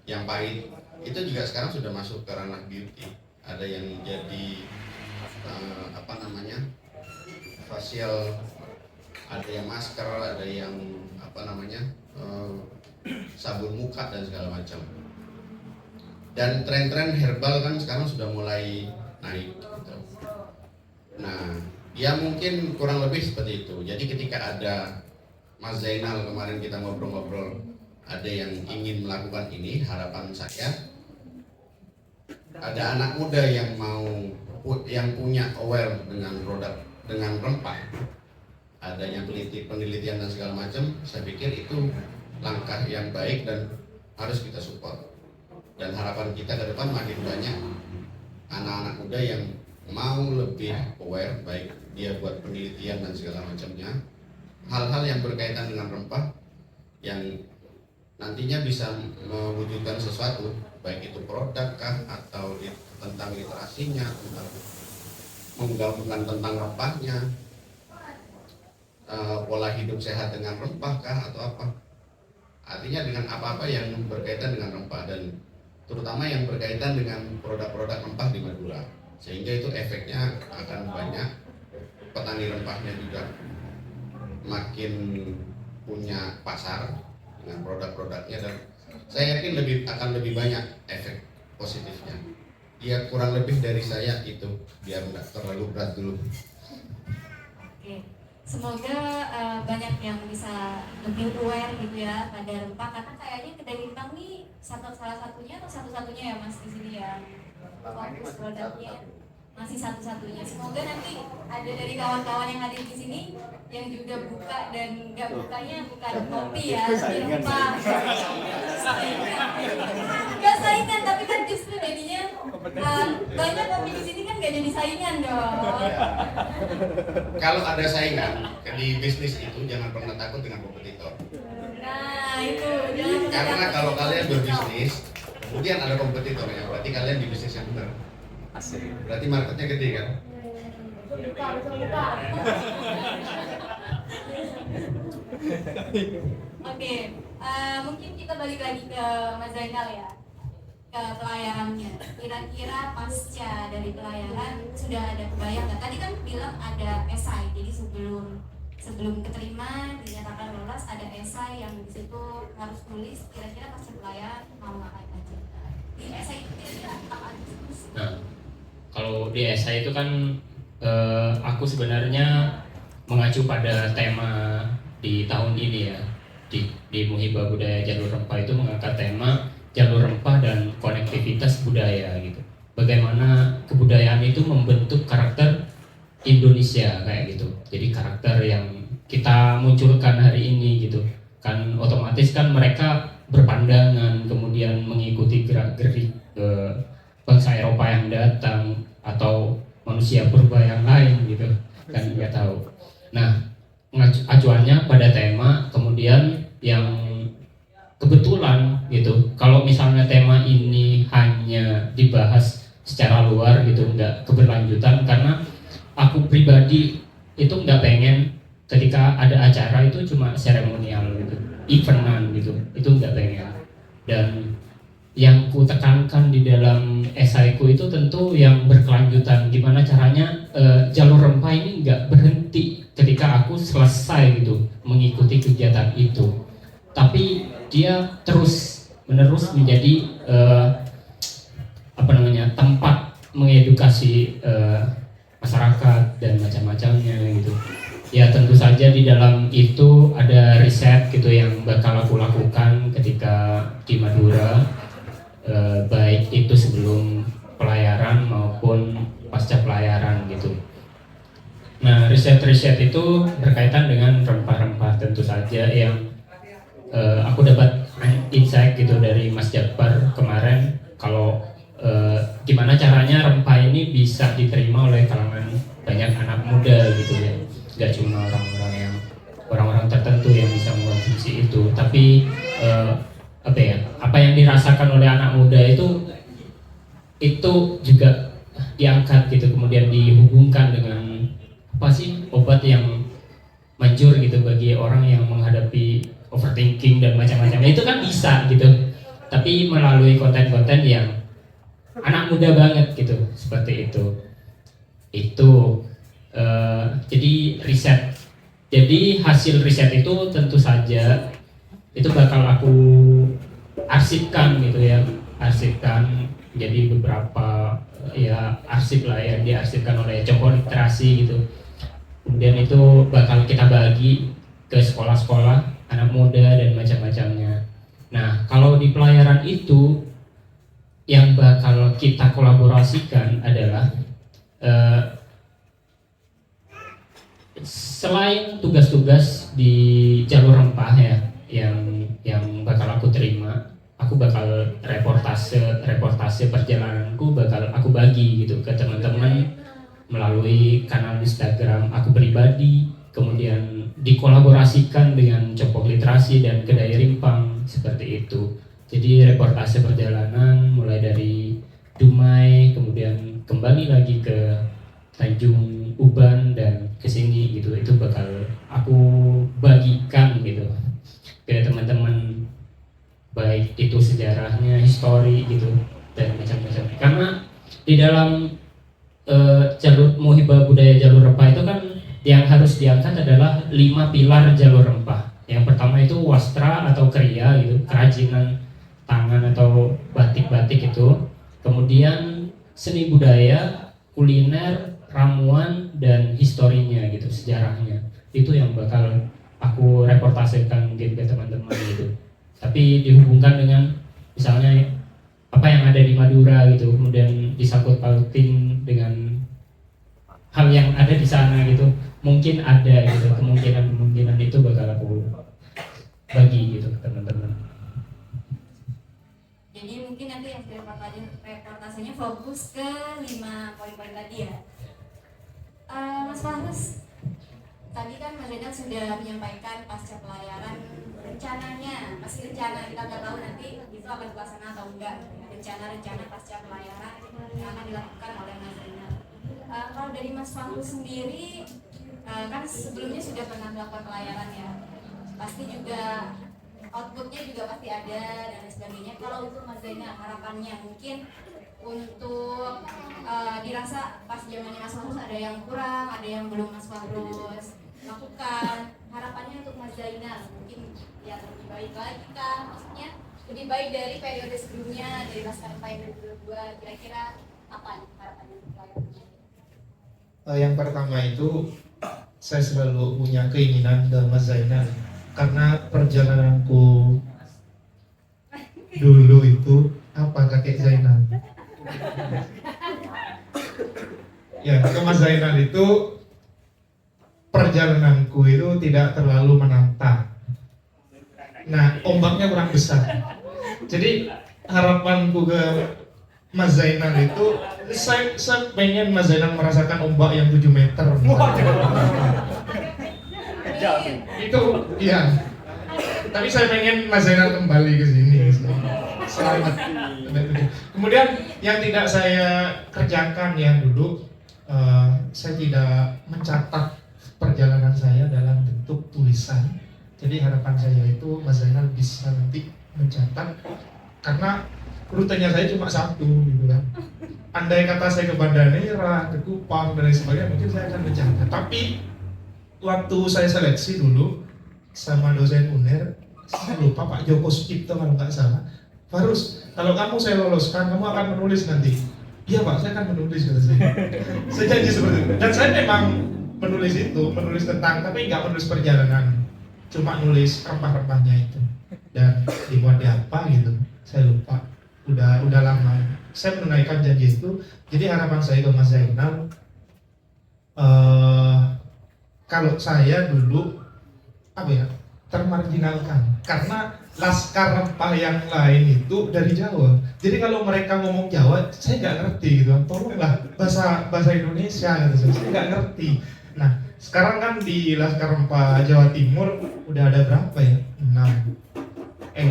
yang pahit, itu juga sekarang sudah masuk ke ranah beauty. Ada yang jadi facial, ada yang masker, ada yang sabun muka dan segala macam. Dan tren-tren herbal kan sekarang sudah mulai naik gitu. Nah, ya mungkin kurang lebih seperti itu. Jadi ketika ada Mas Zainal kemarin kita ngobrol-ngobrol, ada yang ingin melakukan ini, harapan saya ada anak muda yang punya aware dengan produk, dengan rempah, adanya penelitian dan segala macam. Saya pikir itu langkah yang baik dan harus kita support. Dan harapan kita ke depan makin banyak anak-anak muda yang mau lebih aware, baik dia buat penelitian dan segala macamnya, hal-hal yang berkaitan dengan rempah yang nantinya bisa mewujudkan sesuatu, baik itu produk kah atau tentang literasinya, tentang menggabungkan tentang rempahnya, pola hidup sehat dengan rempah kah atau apa. Artinya dengan apa-apa yang berkaitan dengan rempah, dan terutama yang berkaitan dengan produk-produk rempah di Madura, sehingga itu efeknya akan banyak. Petani rempahnya juga makin punya pasar dengan produk-produknya, dan saya yakin akan lebih banyak efek positifnya. Ya kurang lebih dari saya itu, biar nggak terlalu berat dulu. Oke. Semoga banyak yang bisa lebih aware gitu ya pada rempah, karena kayaknya Kedai Lintang nih salah satunya atau satu-satunya ya Mas di sini ya, fokus produknya masih satu-satunya. Semoga nanti ada dari kawan-kawan yang hadir di sini yang juga buka, dan nggak bukanya bukan kopi ya, tapi rempah. Nggak saingan, tapi kan justru jadinya banyak kopi di sini kan nggak jadi saingan dong. Kalau ada saingan di bisnis itu jangan pernah takut dengan kompetitor. Nah itu jangan. Karena kalau kalian berbisnis kemudian ada kompetitornya, berarti kalian di bisnis yang benar. Berarti marketnya gede kan? Oke, mungkin kita balik lagi ke Mas Zainal ya, ke pelayarannya. Kira-kira pasca dari pelayaran sudah ada kebayang nggak? Tadi kan bilang ada esai, jadi sebelum keterima dinyatakan lolos ada esai yang di situ harus tulis. Kira-kira pasca pelayaran mau ngapain aja? di esai itu kira-kira apa aja sih? Nah, kalau di esai itu kan aku sebenarnya mengacu pada tema di tahun ini ya, di Muhibah Budaya Jalur Rempah itu mengangkat tema jalur rempah dan konektivitas budaya gitu. Bagaimana kebudayaan itu membentuk karakter Indonesia kayak gitu. Jadi karakter yang kita munculkan hari ini gitu. Kan otomatis kan mereka berpandangan kemudian mengikuti gerak-gerik bangsa Eropa yang datang atau manusia purba yang lain gitu kan nggak tahu. Nah, acuannya pada tema kemudian yang kebetulan gitu. Kalau misalnya tema ini hanya dibahas secara luar gitu, nggak keberlanjutan, karena aku pribadi itu nggak pengen ketika ada acara itu cuma seremonial gitu, eventan gitu, itu nggak pengen. Dan yang ku tekankan di dalam esaiku itu tentu yang berkelanjutan. Gimana caranya jalur rempah ini nggak berhenti ketika aku selesai gitu mengikuti kegiatan itu, tapi dia terus menerus menjadi tempat mengedukasi masyarakat dan macam-macamnya gitu. Ya tentu saja di dalam itu ada riset gitu yang bakal aku lakukan ketika di Madura, baik itu sebelum pelayaran maupun pasca pelayaran gitu. Nah, riset-riset itu berkaitan dengan rempah-rempah tentu saja yang aku dapat insight gitu dari Mas Jakbar kemarin, kalau gimana caranya rempah ini bisa diterima oleh kalangan banyak anak muda gitu ya, nggak cuma orang-orang tertentu yang bisa mengkonsumsi itu, tapi apa yang dirasakan oleh anak muda itu juga diangkat gitu, kemudian dihubungkan dengan apa sih obat yang manjur gitu bagi orang yang menghadapi overthinking dan macam-macam. Itu kan bisa gitu, tapi melalui konten-konten yang anak muda banget gitu, seperti itu. Jadi riset. Jadi hasil riset itu tentu saja itu bakal aku arsipkan gitu ya, arsipkan jadi beberapa ya arsip lah yang diarsipkan oleh Joko Literasi gitu. Kemudian itu bakal kita bagi ke sekolah-sekolah anak muda dan macam-macamnya. Nah, kalau di pelayaran itu yang bakal kita kolaborasikan adalah selain tugas-tugas di jalur rempah ya yang bakal aku terima, aku bakal reportase perjalananku bakal aku bagi gitu ke teman-teman melalui kanal Instagram aku pribadi, kemudian dikolaborasikan dengan Copok Literasi dan Kedai Rimpang seperti itu. Jadi reportase perjalanan mulai dari Dumai kemudian kembali lagi ke Tanjung Uban dan ke sini gitu, itu bakal aku bagikan gitu ke teman-teman, baik itu sejarahnya, histori gitu dan macam-macam. Karena di dalam jalur Muhibah Budaya Jalur Rempah itu kan yang harus diangkat adalah 5 pilar jalur rempah. Yang pertama itu wastra atau kriya gitu, kerajinan tangan atau batik-batik itu. Kemudian seni budaya, kuliner, ramuan dan historinya gitu, sejarahnya. Itu yang bakal aku reportasekan gitu ke teman-teman gitu. Tapi dihubungkan dengan misalnya apa yang ada di Madura gitu, kemudian disangkut pautin dengan hal yang ada di sana gitu. Mungkin ada gitu, kemungkinan itu bakal aku bagi gitu ke teman-teman. Jadi mungkin nanti yang reportasenya fokus ke 5 poin-poin tadi ya. Mas Fahrus, tadi kan Mas Zainal sudah menyampaikan pasca pelayaran rencananya, masih rencana, kita nggak tahu nanti itu akan dilaksanakan atau enggak. Rencana pasca pelayaran yang akan dilakukan oleh Mas Zainal. Kalau dari Mas Fahrus sendiri, kan sebelumnya sudah pernah melakukan pelayaran ya, pasti juga outputnya juga pasti ada dan lain sebagainya. Kalau untuk Mas Zainal, harapannya mungkin untuk dirasa pas zamannya Mas Fahrus ada yang kurang, ada yang belum Mas Fahrus lakukan. Harapannya untuk Mas Zainal mungkin ya lebih baik lagi kan, maksudnya lebih baik dari periode sebelumnya, dari Laskar Pelangi 2022, kira-kira apa nih harapannya untuk pelayarannya? Yang pertama itu saya selalu punya keinginan dan Mas Zainal, karena perjalananku dulu itu apa kakek Zainal. Ya, ke Mas Zainal itu perjalananku itu tidak terlalu menantang. Nah, ombaknya kurang besar. Jadi harapanku ke Mas Zainal itu, saya pengen Mas Zainal merasakan ombak yang 7 meter. Itu, iya. Tapi saya pengen Mas Zainal kembali ke sini. Selamat. Kemudian yang tidak saya kerjakan ya dulu, saya tidak mencatat perjalanan saya dalam bentuk tulisan. Jadi harapan saya itu Mas Zainal bisa nanti mencatat, karena rutenya saya cuma satu gitu kan. Andai kata saya ke Banda Neira, ke Kupang dan lain sebagainya, mungkin saya akan mencatat. Tapi waktu saya seleksi dulu sama dosen UNER, saya lupa Pak Joko Sucipto kalau nggak salah, Farus, kalau kamu saya loloskan, kamu akan menulis nanti. Iya Pak, saya akan menulis kata saya. Saya janji seperti itu. Dan saya memang menulis itu, menulis tentang, tapi nggak menulis perjalanan, cuma nulis rempah-rempahnya itu. Dan dibuat di apa gitu, saya lupa. Udah lama. Saya menunaikan janji itu. Jadi harapan saya ke Mas Zainal, kalau saya dulu apa ya, termarginalkan karena laskar rempah yang lain itu dari Jawa. Jadi kalau mereka ngomong Jawa, saya nggak ngerti gitu. Tolonglah bahasa Indonesia gitu. Saya nggak ngerti. Nah, sekarang kan di Laskar Rempah Jawa Timur udah ada berapa ya? 5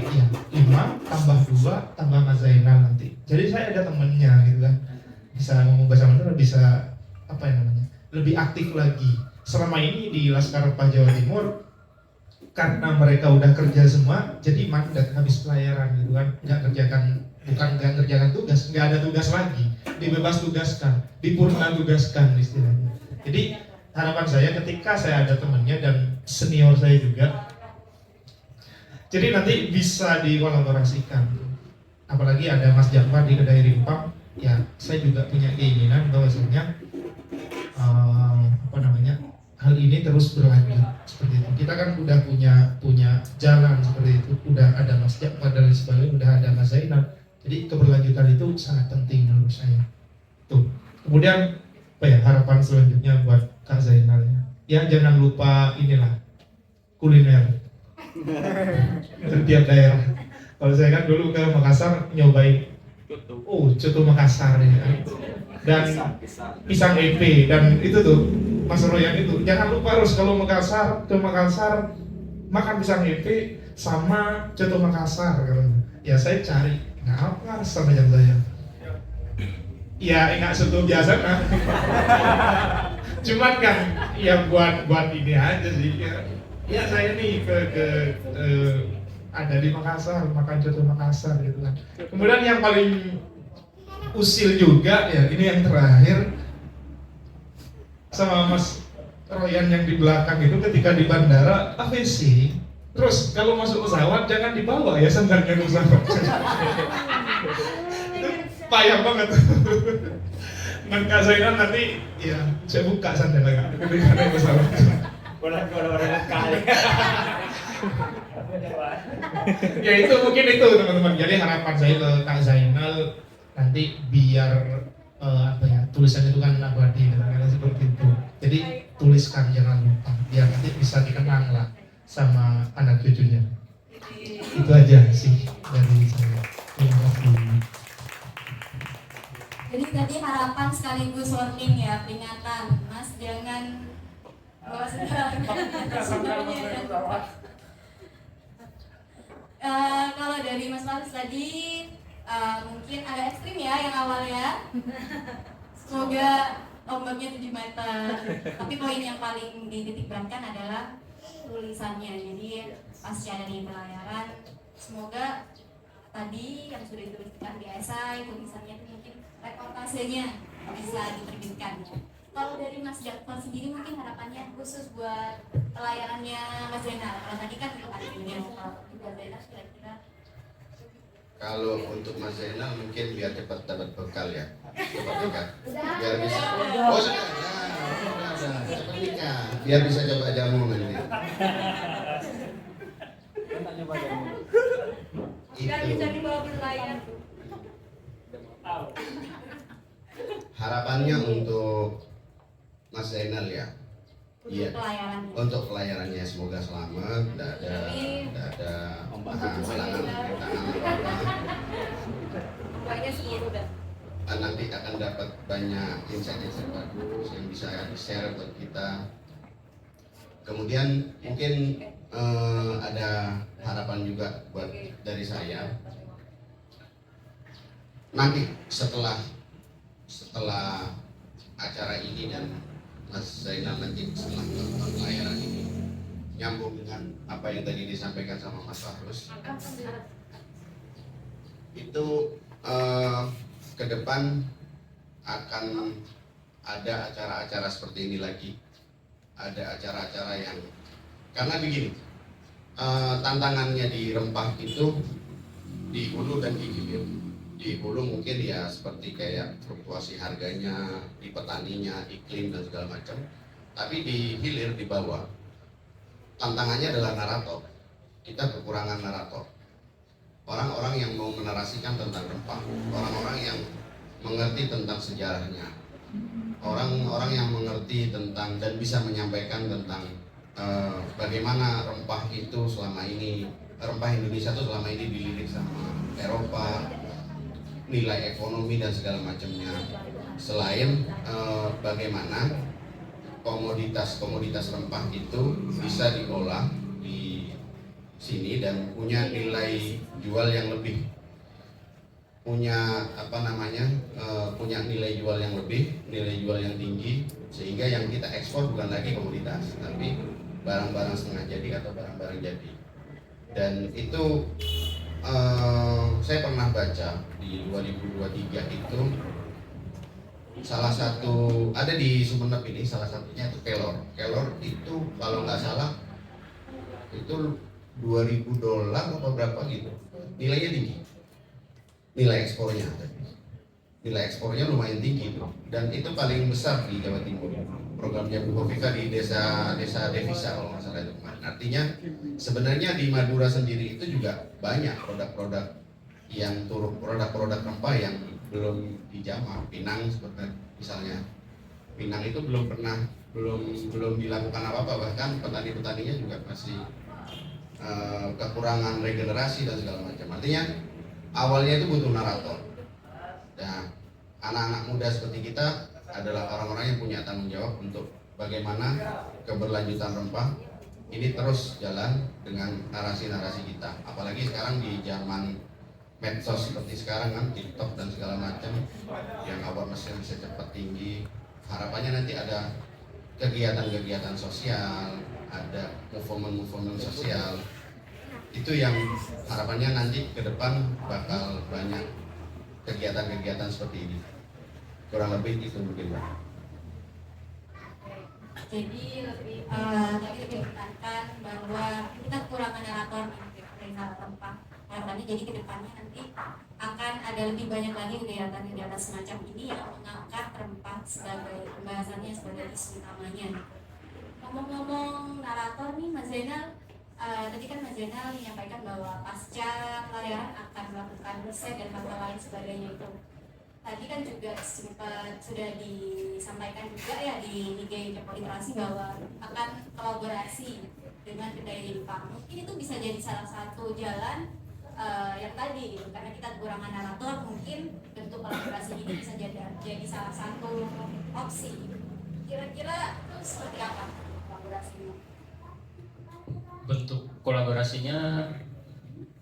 tambah 2 tambah Mas Zainal nanti. Jadi saya ada temennya gitu kan. Bisa ngomong bahasa Madura, bisa apa yang namanya? Lebih aktif lagi. Selama ini di Laskar Rempah Jawa Timur, karena mereka udah kerja semua, jadi mandat habis pelayaran gitu kan, bukan nggak kerjakan tugas, nggak ada tugas lagi, dibebas tugaskan, dipurna tugaskan istilahnya. Jadi harapan saya ketika saya ada temannya dan senior saya juga, jadi nanti bisa dikolaborasikan. Apalagi ada Mas Jafar di Kedai Rimpang, ya saya juga punya keinginan bahwasanya hal ini terus berlanjut seperti itu. Kita kan udah punya jalan seperti itu, udah ada Mas Jafar dan sebagainya, udah ada Mas Zainal. Jadi keberlanjutan itu sangat penting menurut saya. Tuh. Kemudian apa ya, harapan selanjutnya buat Kak Zainal ya, jangan lupa inilah kuliner dari tiap daerah. Kalau saya kan dulu ke Makassar nyobain coto Makassar ya. Dan pisang EP, dan itu tuh Mas Royan itu jangan lupa harus kalau ke Makassar makan pisang EP sama coto Makassar katanya. Ya saya cari, nah apa sama jam saya? Ya enggak soto biasa nah. Cuman kan ya buat ini aja sih. Ya saya nih ada di Makassar makan coto Makassar gitu kan. Kemudian yang paling usil juga ya, ini yang terakhir sama Mas Royan yang di belakang itu, ketika di bandara AVC, terus kalau masuk pesawat jangan dibawa ya sandalnya ke pesawat. Payah banget. Dan Kak Zainal nanti ya saya buka sandalnya ketika naik pesawat. Orang kali. Ya itu mungkin itu teman-teman. Jadi harapan saya ke Kak Zainal nanti biar tulisan itu kan abadi dan seperti itu. Jadi tuliskan jangan lupa, biar nanti bisa dikenang lah sama anak cucunya. Itu aja sih dari saya. Terima kasih. Jadi tadi harapan sekaligus warning ya, peringatan, Mas jangan bawa semuanya ya. Kalau dari Mas Faris tadi mungkin agak ekstrim ya yang awalnya. Semoga ombaknya 7 meter. Tapi poin yang paling dititik beratkan adalah tulisannya. Jadi pasca dari pelayaran, semoga tadi yang sudah dituliskan di esai, tulisannya itu mungkin reportasenya bisa diterbitkan. Kalau dari Mas Jafar sendiri mungkin harapannya khusus buat pelayarannya Mas Zainal. Kalau tadi kan untuk hari ini, kalau Mas Zainal kira-kira Kalau untuk Mas Zainal mungkin biar cepat dapat bekal ya, cepat nikah, biar bisa. Oh sudah, cepat nikah, biar bisa coba jamu nanti. Biar Itu bisa dibawa berlayar. harapannya untuk Mas Zainal ya. Untuk Iya. pelayarannya. Untuk pelayarannya semoga selamat, tidak ada halangan rintangan apa-apa. Pokoknya seluruh udah. Nanti akan dapat banyak insight-insight bagus yang bisa di-share buat kita. Kemudian mungkin ada harapan juga buat dari saya. Nanti setelah acara ini dan Mas Zainal nanti setelah melakukan pelayaran ini nyambung dengan apa yang tadi disampaikan sama Mas Fahrus, itu ke depan akan ada acara-acara seperti ini lagi, ada acara-acara yang karena begini, tantangannya di Rempah itu di hulu dan di hilir. Di hulu mungkin ya seperti kayak fluktuasi harganya, di petaninya, iklim dan segala macam. Tapi di hilir di bawah tantangannya adalah narator. Kita kekurangan narator. Orang-orang yang mau menarasikan tentang Rempah, orang-orang yang mengerti tentang sejarahnya, orang-orang yang mengerti tentang dan bisa menyampaikan tentang bagaimana Rempah itu selama ini, Rempah Indonesia itu selama ini dilirik sama Eropa, nilai ekonomi dan segala macamnya. Selain bagaimana komoditas rempah itu bisa diolah di sini dan punya nilai jual yang lebih, punya punya nilai jual yang lebih, nilai jual yang tinggi, sehingga yang kita ekspor bukan lagi komoditas tapi barang-barang setengah jadi atau barang-barang jadi. Dan itu saya pernah baca di 2023 itu salah satu ada di Sumeneb ini, salah satunya itu Kelor. Kelor itu kalau nggak salah itu $2.000 atau berapa gitu, nilainya tinggi, nilai ekspornya lumayan tinggi tuh. Dan itu paling besar di Jawa Timur, programnya Bu Hovifa di desa devisa kalau nggak salah itu kemarin. Artinya sebenarnya di Madura sendiri itu juga banyak produk-produk yang produk-produk rempah yang belum dijamah. Pinang seperti misalnya, Pinang itu belum dilakukan apa-apa, bahkan petani-petaninya juga masih kekurangan regenerasi dan segala macam. Artinya awalnya itu butuh narator. Nah, anak-anak muda seperti kita adalah orang-orang yang punya tanggung jawab untuk bagaimana keberlanjutan rempah ini terus jalan dengan narasi-narasi kita. Apalagi sekarang di zaman medsos seperti sekarang kan, TikTok dan segala macam, yang awareness-nya bisa cepat tinggi. Harapannya nanti ada kegiatan-kegiatan sosial, ada movement sosial. Itu yang harapannya nanti ke depan bakal banyak kegiatan-kegiatan seperti ini. Kurang lebih itu mungkin, Mbak. Jadi tadi lebih menekankan bahwa kita kekurangan narator dari Rempah. Harapannya jadi kedepannya nanti akan ada lebih banyak lagi kegiatan-kegiatan semacam ini yang mengangkat Rempah sebagai pembahasannya, sebagai isu utamanya. Ngomong-ngomong narator nih, Mas Zainal, tadi kan Mas Zainal menyampaikan bahwa pasca pelayaran akan melakukan riset dan hal lain sebagainya itu. Tadi kan juga sempat sudah disampaikan juga ya di IG Kepo Literasi bahwa akan kolaborasi dengan kedai limpah. Mungkin itu bisa jadi salah satu jalan yang tadi gitu, karena kita kekurangan narator, mungkin bentuk kolaborasi ini bisa jadi salah satu opsi. Kira-kira seperti apa kolaborasinya? Bentuk kolaborasinya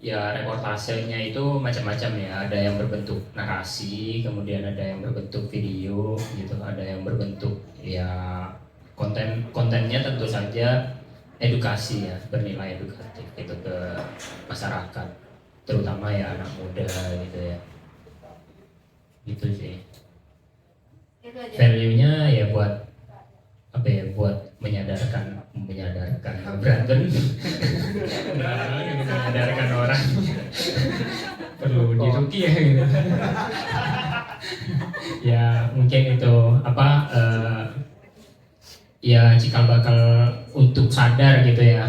ya reportasenya itu macam-macam ya, ada yang berbentuk narasi, kemudian ada yang berbentuk video gitu, ada yang berbentuk ya kontennya tentu saja edukasi ya, bernilai edukatif gitu ke masyarakat, terutama ya anak muda gitu ya, gitu sih. Itu aja. Value-nya ya buat apa ya, buat menyadarkan berantem menyadarkan orang perlu diruqyah gitu. Ya mungkin itu ya cikal bakal untuk sadar gitu ya,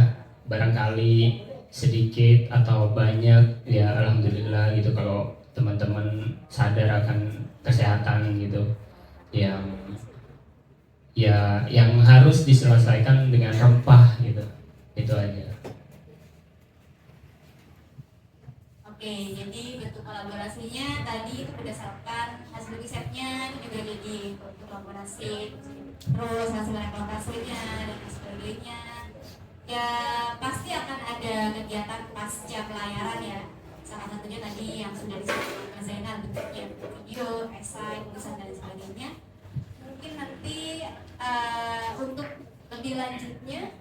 barangkali sedikit atau banyak ya alhamdulillah gitu kalau teman-teman sadar akan kesehatan gitu yang yang harus diselesaikan dengan rempah gitu, itu aja. Oke, jadi bentuk kolaborasinya tadi itu berdasarkan hasil risetnya, itu juga jadi bentuk kolaborasi, terus hasil reportasenya dan sebagainya. Ya pasti akan ada kegiatan pasca pelayaran ya. Salah satunya tadi yang sudah disebutkan Mas Zainal, bentuknya video, esai, tulisan dan sebagainya. Mungkin nanti untuk lebih lanjutnya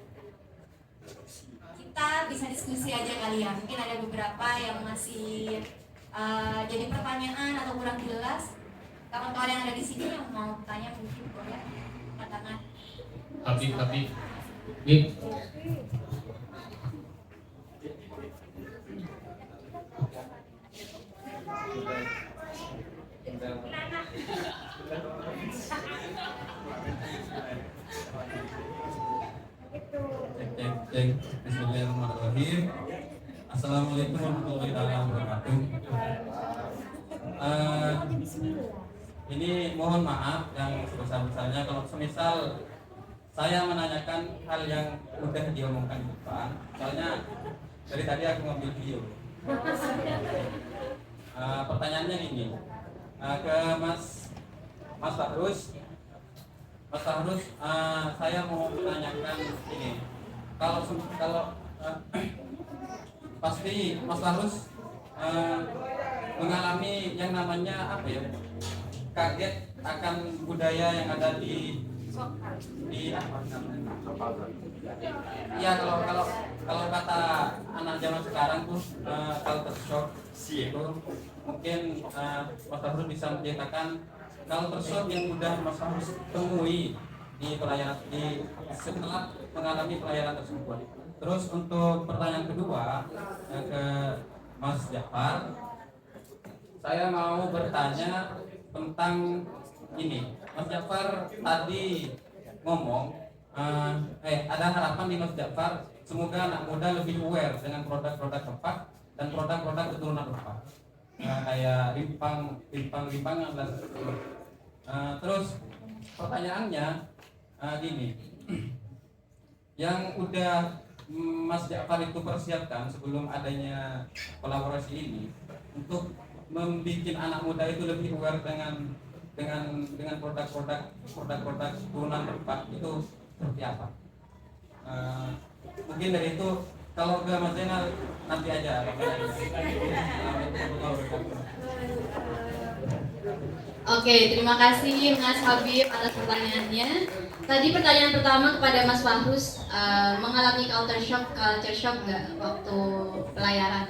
kita bisa diskusi aja kali ya. Mungkin ada beberapa yang masih jadi pertanyaan atau kurang jelas. Kawan-kawan yang ada di sini yang mau bertanya mungkin boleh angkat tangan. Habib Cek. Bismillahirrahmanirrahim. Assalamualaikum warahmatullahi wabarakatuh. Ini mohon maaf yang sebesar-besarnya kalau semisal saya menanyakan hal yang udah diomongkan di depan. Soalnya dari tadi aku ngambil video. Pertanyaannya ini ke Mas Fahrus. Mas Fahrus, saya mau menanyakan ini. Kalau pasti Mas Fahrus mengalami yang namanya apa ya? Kaget akan budaya yang ada di apa namanya? Ya kalau kata anak zaman sekarang tuh culture shock itu mungkin Mas Fahrus bisa menceritakan culture shock yang udah Mas Fahrus temui di pelayanan setelah mengalami pelayanan tersebut. Terus untuk pertanyaan kedua ke Mas Jafar, saya mau bertanya tentang ini. Mas Jafar tadi ngomong ada harapan di Mas Jafar semoga anak muda lebih aware dengan produk-produk rempah dan produk-produk keturunan rempah kayak rimpangan dan terus pertanyaannya gini, yang udah Mas Jafar itu persiapkan sebelum adanya kolaborasi ini untuk membuat anak muda itu lebih aware dengan produk-produk turunan rempah itu seperti apa? Mungkin dari itu kalau ke Mas Zainal nanti aja. Oke, terima kasih Mas Habib atas pertanyaannya. Tadi pertanyaan pertama kepada Mas Fahrus, mengalami culture shock nggak waktu pelayaran?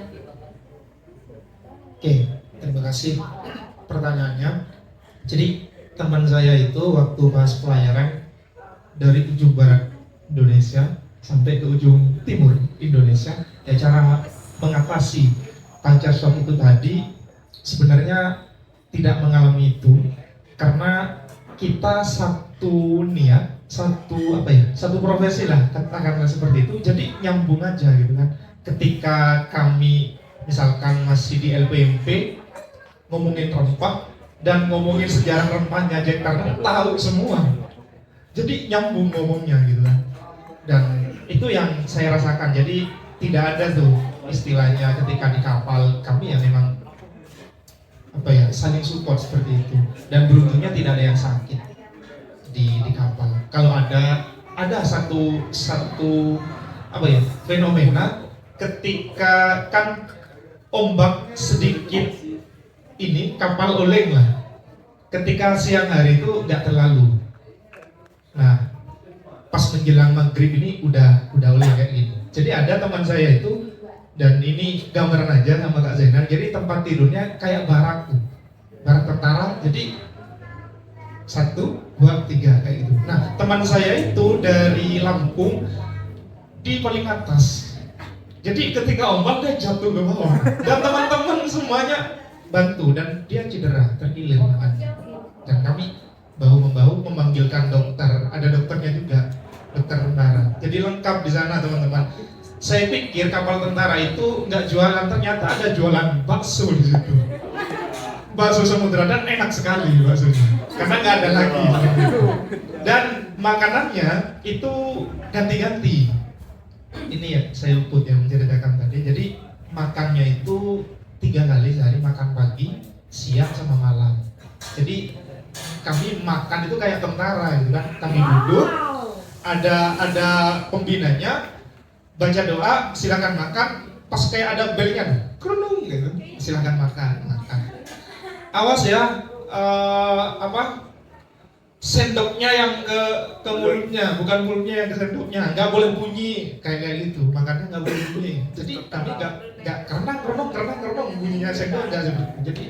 Oke, terima kasih pertanyaannya. Jadi teman saya itu waktu pas pelayaran dari ujung barat Indonesia sampai ke ujung timur Indonesia, ya cara mengatasi culture shock itu tadi sebenarnya tidak mengalami itu karena kita satu niat, satu profesi lah katakanlah seperti itu, jadi nyambung aja gitu kan. Ketika kami misalkan masih di LPMP ngomongin rempah dan ngomongin sejarah rempahnya aja karena tahu semua, jadi nyambung ngomongnya gitu kan. Dan itu yang saya rasakan, jadi tidak ada tuh istilahnya ketika di kapal kami ya memang saling support seperti itu, dan beruntungnya tidak ada yang sakit di kapal. Kalau ada satu fenomena ketika kan ombak sedikit ini kapal oleng lah, ketika siang hari itu nggak terlalu. Nah pas menjelang maghrib ini udah oleng kayak gini. Jadi ada teman saya itu, dan ini gambaran aja sama Kak Zainal, jadi tempat tidurnya kayak barak tentara, jadi 1, 2, 3 kayak gitu. Nah teman saya itu dari Lampung di paling atas, Jadi ketika ombak dia jatuh ke bawah dan teman-teman semuanya bantu dan dia cedera, terkilir tangannya. Dan kami bahu-membahu memanggilkan dokter, ada dokternya juga, dokter tentara. Jadi lengkap di sana teman-teman. Saya pikir kapal tentara itu nggak jualan, ternyata ada jualan bakso di situ. Bakso samudra dan enak sekali baksonya, karena nggak ada lagi. Dan makanannya itu ganti-ganti. Ini ya saya luput yang menceritakan tadi. Jadi makannya itu 3 kali sehari, makan pagi, siang sama malam. Jadi kami makan itu kayak tentara gitu kan. Kami duduk, ada pembinanya, baca doa, silakan makan. Pas kayak ada belnya, kerunung gitu, silakan makan. Awas ya, sendoknya yang ke mulutnya, bukan mulutnya yang ke sendoknya, nggak boleh bunyi kayak gitu, makanya nggak boleh bunyi. Jadi kami nggak kerenang bunyinya sendok nggak seperti, jadi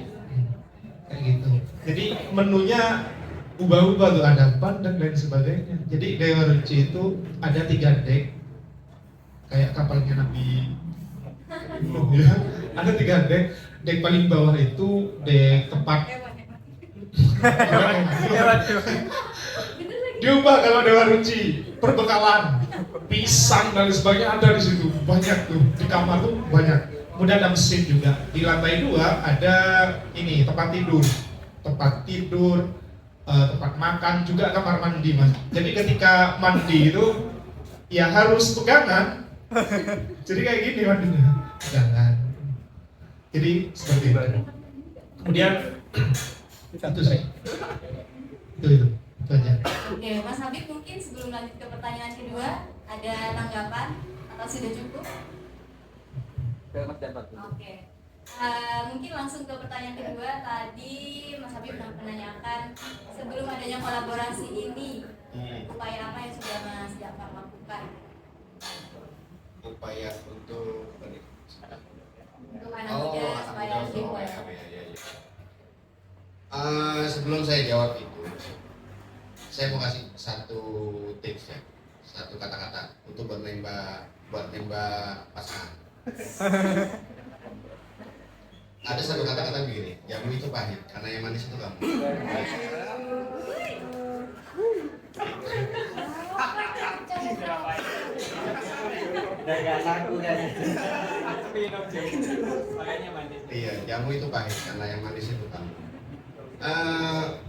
kayak gitu. Jadi menunya ubah-ubah tuh, ada ban dan lain sebagainya. Jadi Dewa Ruci itu ada 3 dek, kayak kapalnya Nabi Nuh ya. Ada 3 dek. Dek paling bawah itu dek tempat diubah kalau Dewa Ruci, perbekalan, pisang dan sebagainya ada di situ, banyak tuh di kamar tuh banyak. Kemudian ada mesin juga. Di lantai 2 ada ini tempat tidur, tempat makan juga, kamar mandi mas. Jadi ketika mandi itu ya harus pegangan. Jadi kayak gini mandinya, jangan. Jadi seperti itu. Kemudian itu sih. Itu aja. Oke, Mas Habib, mungkin sebelum lanjut ke pertanyaan kedua, ada tanggapan atau sudah cukup? Oke. Mungkin langsung ke pertanyaan kedua. Tadi Mas Habib menanyakan sebelum adanya kolaborasi ini, upaya apa yang sudah Mas Jafar lakukan? Upaya untuk Anak muda supaya lebih kuat. Sebelum saya jawab itu, saya mau kasih satu tips ya, satu kata-kata untuk buat nembak pasangan. Ada satu kata-kata begini, jamu itu pahit karena yang manis itu kamu. Iya, jamu itu pahit karena yang manis itu kamu.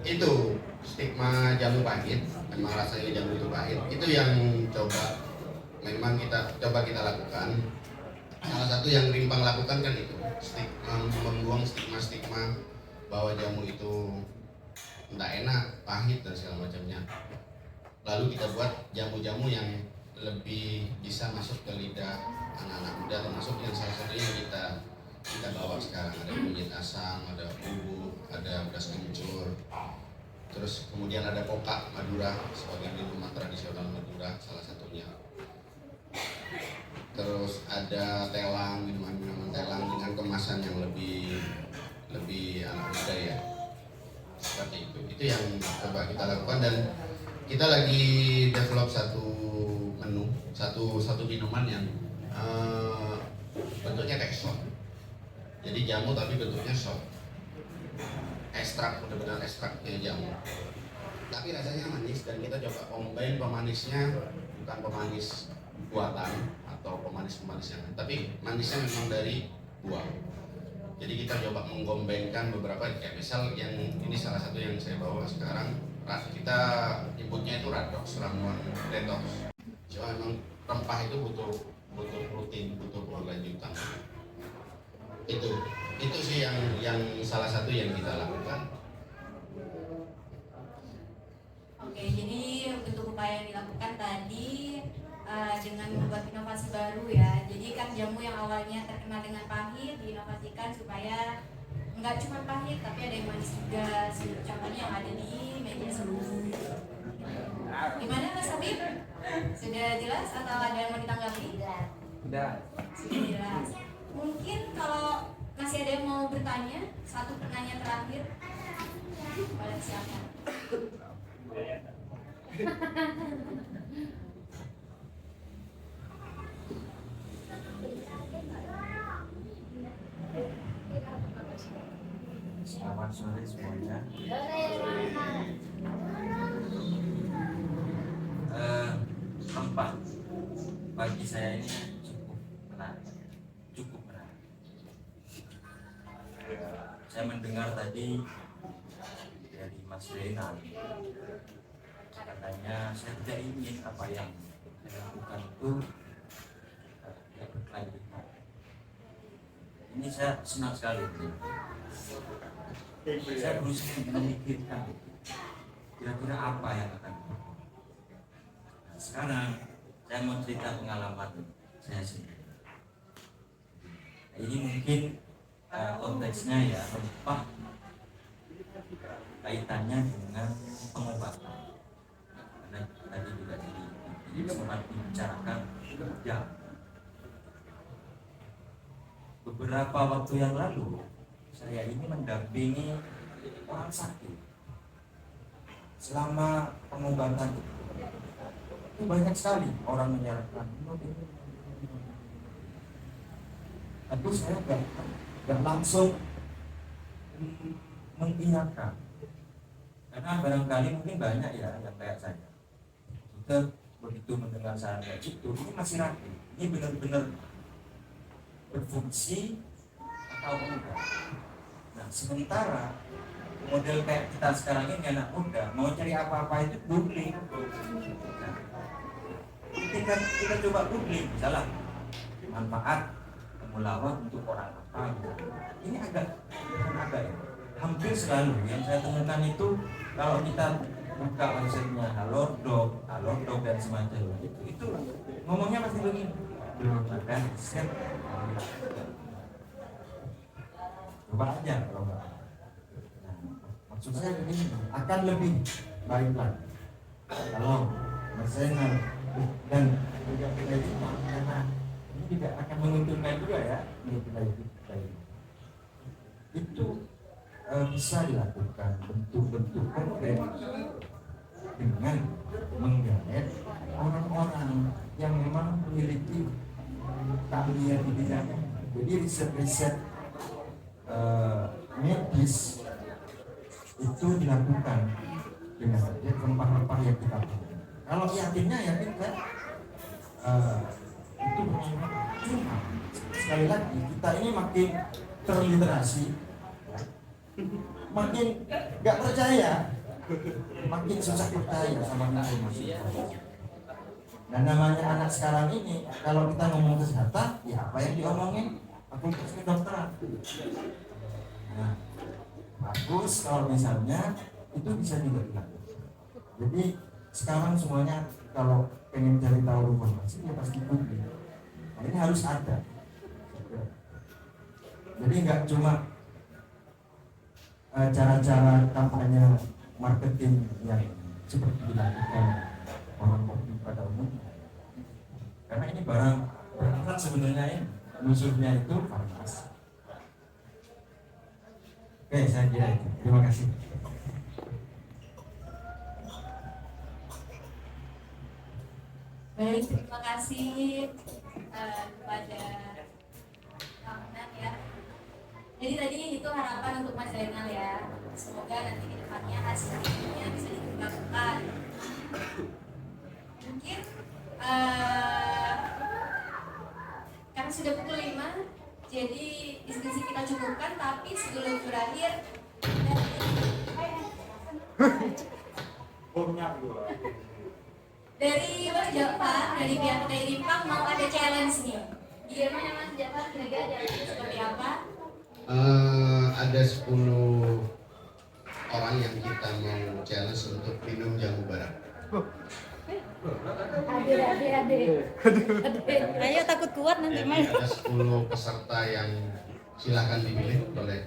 Itu stigma jamu pahit, memang rasanya jamu itu pahit. Itu yang memang kita lakukan. Salah satu yang Rimpang lakukan kan itu, membuang stigma bahwa jamu itu tidak enak, pahit dan segala macamnya. Lalu kita buat jamu-jamu yang lebih bisa masuk ke lidah anak-anak muda, termasuk yang salah satunya yang kita bawa sekarang, ada kunyit asam, ada bubuk, ada beras kencur, terus kemudian ada pokak Madura sebagai minuman tradisional Madura salah satunya, terus ada telang, minuman telang dengan kemasan yang lebih anak muda ya, seperti itu yang coba kita lakukan. Dan kita lagi develop satu menu, satu minuman yang bentuknya kayak shot. Jadi jamu tapi bentuknya shot. Ekstrak, benar-benar ekstraknya jamu. Tapi rasanya manis dan kita coba combine pemanisnya bukan pemanis buatan atau pemanis yang, tapi manisnya memang dari buah. Jadi kita coba mengkombinkan beberapa, kayak misal yang ini salah satu yang saya bawa sekarang, kita inputnya itu radox, ramuan detox. Cuma memang rempah itu butuh protein, butuh kelanjutan. Itu sih yang salah satu yang kita lakukan. Oke, jadi bentuk upaya yang dilakukan tadi dengan membuat inovasi baru ya. Jadi kan jamu yang awalnya terkenal dengan pahit diinovasikan supaya nggak cuma pahit tapi ada yang manis juga. Contohnya yang ada di meja sebelumnya. Gimana Mas Habib? Sudah jelas atau ada yang mau ditanggapi? Sudah jelas. Mungkin kalau masih ada yang mau bertanya, satu pertanyaan terakhir. Boleh silakan. Selamat sore semuanya. Tempat bagi saya ini cukup menarik. Saya mendengar tadi dari Mas Renan, katanya saya tidak ingin apa yang saya lakukan itu tidak berkelanjutan. Ini saya senang sekali. Saya berusaha memikirkan kira-kira apa yang akan dilakukan. Nah, sekarang saya mau cerita pengalaman saya sendiri. Nah, ini mungkin konteksnya ya rempah kaitannya dengan pengobatan. Karena tadi juga sempat dibicarakan jam. Beberapa waktu yang lalu saya ini mendampingi orang sakit selama pengobatan itu banyak sekali orang menyarankan itu saya gak langsung mengingatkan karena barangkali mungkin banyak ya yang kayak saya kita begitu mendengar saran kayak itu ini masih ragu, ini benar-benar berfungsi atau enggak. Nah sementara model kayak kita sekarang ini anak muda mau cari apa-apa itu googling. Nah, kita coba googling misalnya manfaat temulawak untuk orang apa gitu. Ini agak ya, hampir selalu yang saya temukan itu kalau kita buka websitenya Halodoc dan semacamnya itu ngomongnya pasti begini, belum ada riset. Coba aja kalau nggak. Nah, maksud saya begini, akan lebih baik lagi kalau mesenar dan juga kita itu karena ini tidak akan menguntungkan juga ya menurut kita itu bisa dilakukan bentuk-bentuk konkret dengan menggait orang-orang yang memang memiliki keahlian di bidangnya. Jadi riset-riset medis itu dilakukan dengan rempah-rempah yang kita punya. Kalau yakin kan itu cuma sekali lagi kita ini makin terliterasi, makin nggak percaya, makin susah percaya sama informasi. Dan namanya anak sekarang ini kalau kita ngomong kesehatan, ya apa yang diomongin fakultas kedokteran. Nah, bagus kalau misalnya itu bisa juga dilakukan. Jadi sekarang semuanya kalau pengen cari tahu informasi ya pasti googling. Nah, ini harus ada. Jadi nggak cuma cara-cara kampanye marketing yang seperti dilakukan orang kopi pada umumnya. Karena ini barang berat sebenarnya ini musuhnya itu farmasi. Oke, saya kira itu. Terima kasih. Baik, terima kasih kepada Kang ya. Jadi tadi itu harapan untuk Mas Zainal ya. Semoga nanti di depannya hasilnya bisa dikembangkan. Mungkin karena sudah pukul 5, jadi diskusi kita cukupkan. Tapi sebelum berakhir, dari Mas Jafar, dari pihak PT Rimpang mau ada challenge nih. Gimana Mas Jafar, kira-kira challenge seperti apa? Ada 10 orang yang kita mau challenge untuk minum jamu barak. Ayo takut kuat nanti Jadi ada 10 peserta yang silakan dipilih oleh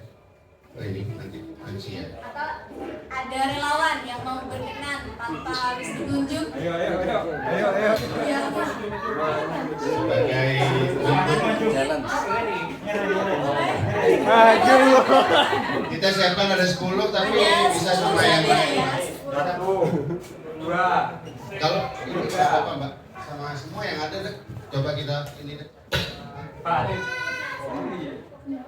ini nanti manusia. Atau ada relawan yang mau berkenan tanpa harus ditunjuk? Ayo. Iya. Sebagai kita siapkan ada 10 tapi bisa semua yang lain. Dua. Kalau ini nggak apa Mbak, sama semua yang ada deh. Coba kita ini deh. Pak. Ini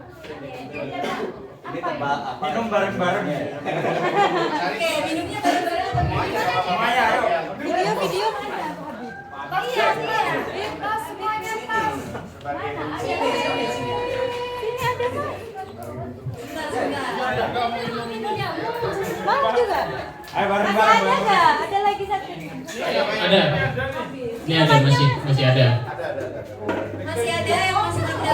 tebak apa? Minum bareng-bareng ya. Oke, minumnya bareng-bareng. Semuanya ayo. Video, video. Iya, pas semuanya pas. Sini ada Pak. Mau juga? Ayo Masih bareng-bareng. ada nggak? Ada lagi satu. Ada. Ini ada masih ada. Masih ada yang masih tidak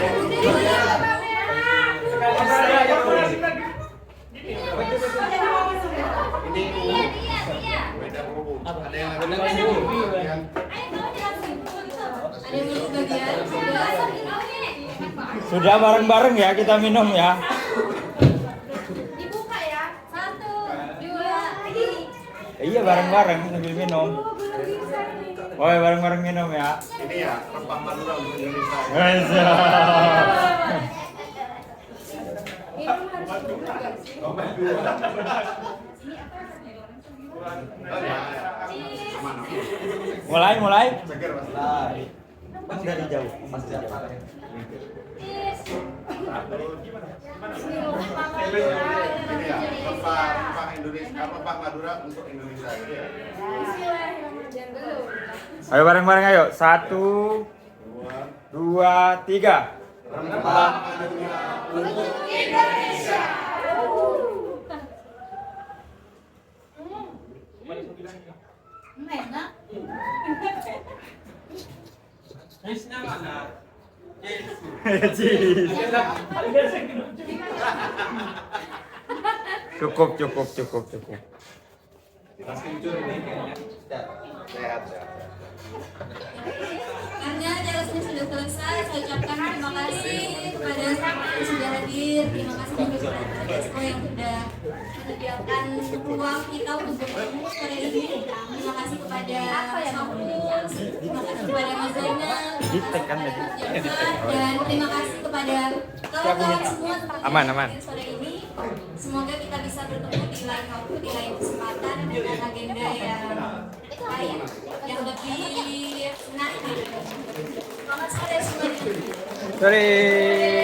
Ada yang ada bagian. Ada yang belum bagian? Sudah. Sudah bareng-bareng ya kita minum ya. Dibuka ya. 1, 2, 3. Iya bareng-bareng sambil minum. Oh bareng-bareng minum ya. Ini ya rempah Madura untuk Indonesia. Mulai. Seger Mas. Kan dari jauh, Mas jauh. Ini ya rempah Indonesia, rempah Madura untuk Indonesia. Ayo bareng-bareng ayo. 1, 2, 3. Rempah Madura untuk Indonesia. Enak. Cheese-nya mana? Cukup. Mas Kencur ini kayaknya sehat. Karena jelasnya sudah selesai, saya ucapkan terima kasih kepada semua yang sudah hadir. Terima kasih juga kepada Expo yang sudah menyediakan ruang kita untuk bertemu sore ini. Terima kasih kepada Sampus, terima kasih kepada Mas Zainal, dan terima kasih kepada kawan-kawan semua Aman. yang sore ini. Semoga kita bisa bertemu di lain waktu, di lain kesempatan dengan agenda yang lebih menarik. Selamat sore semuanya. Sorry.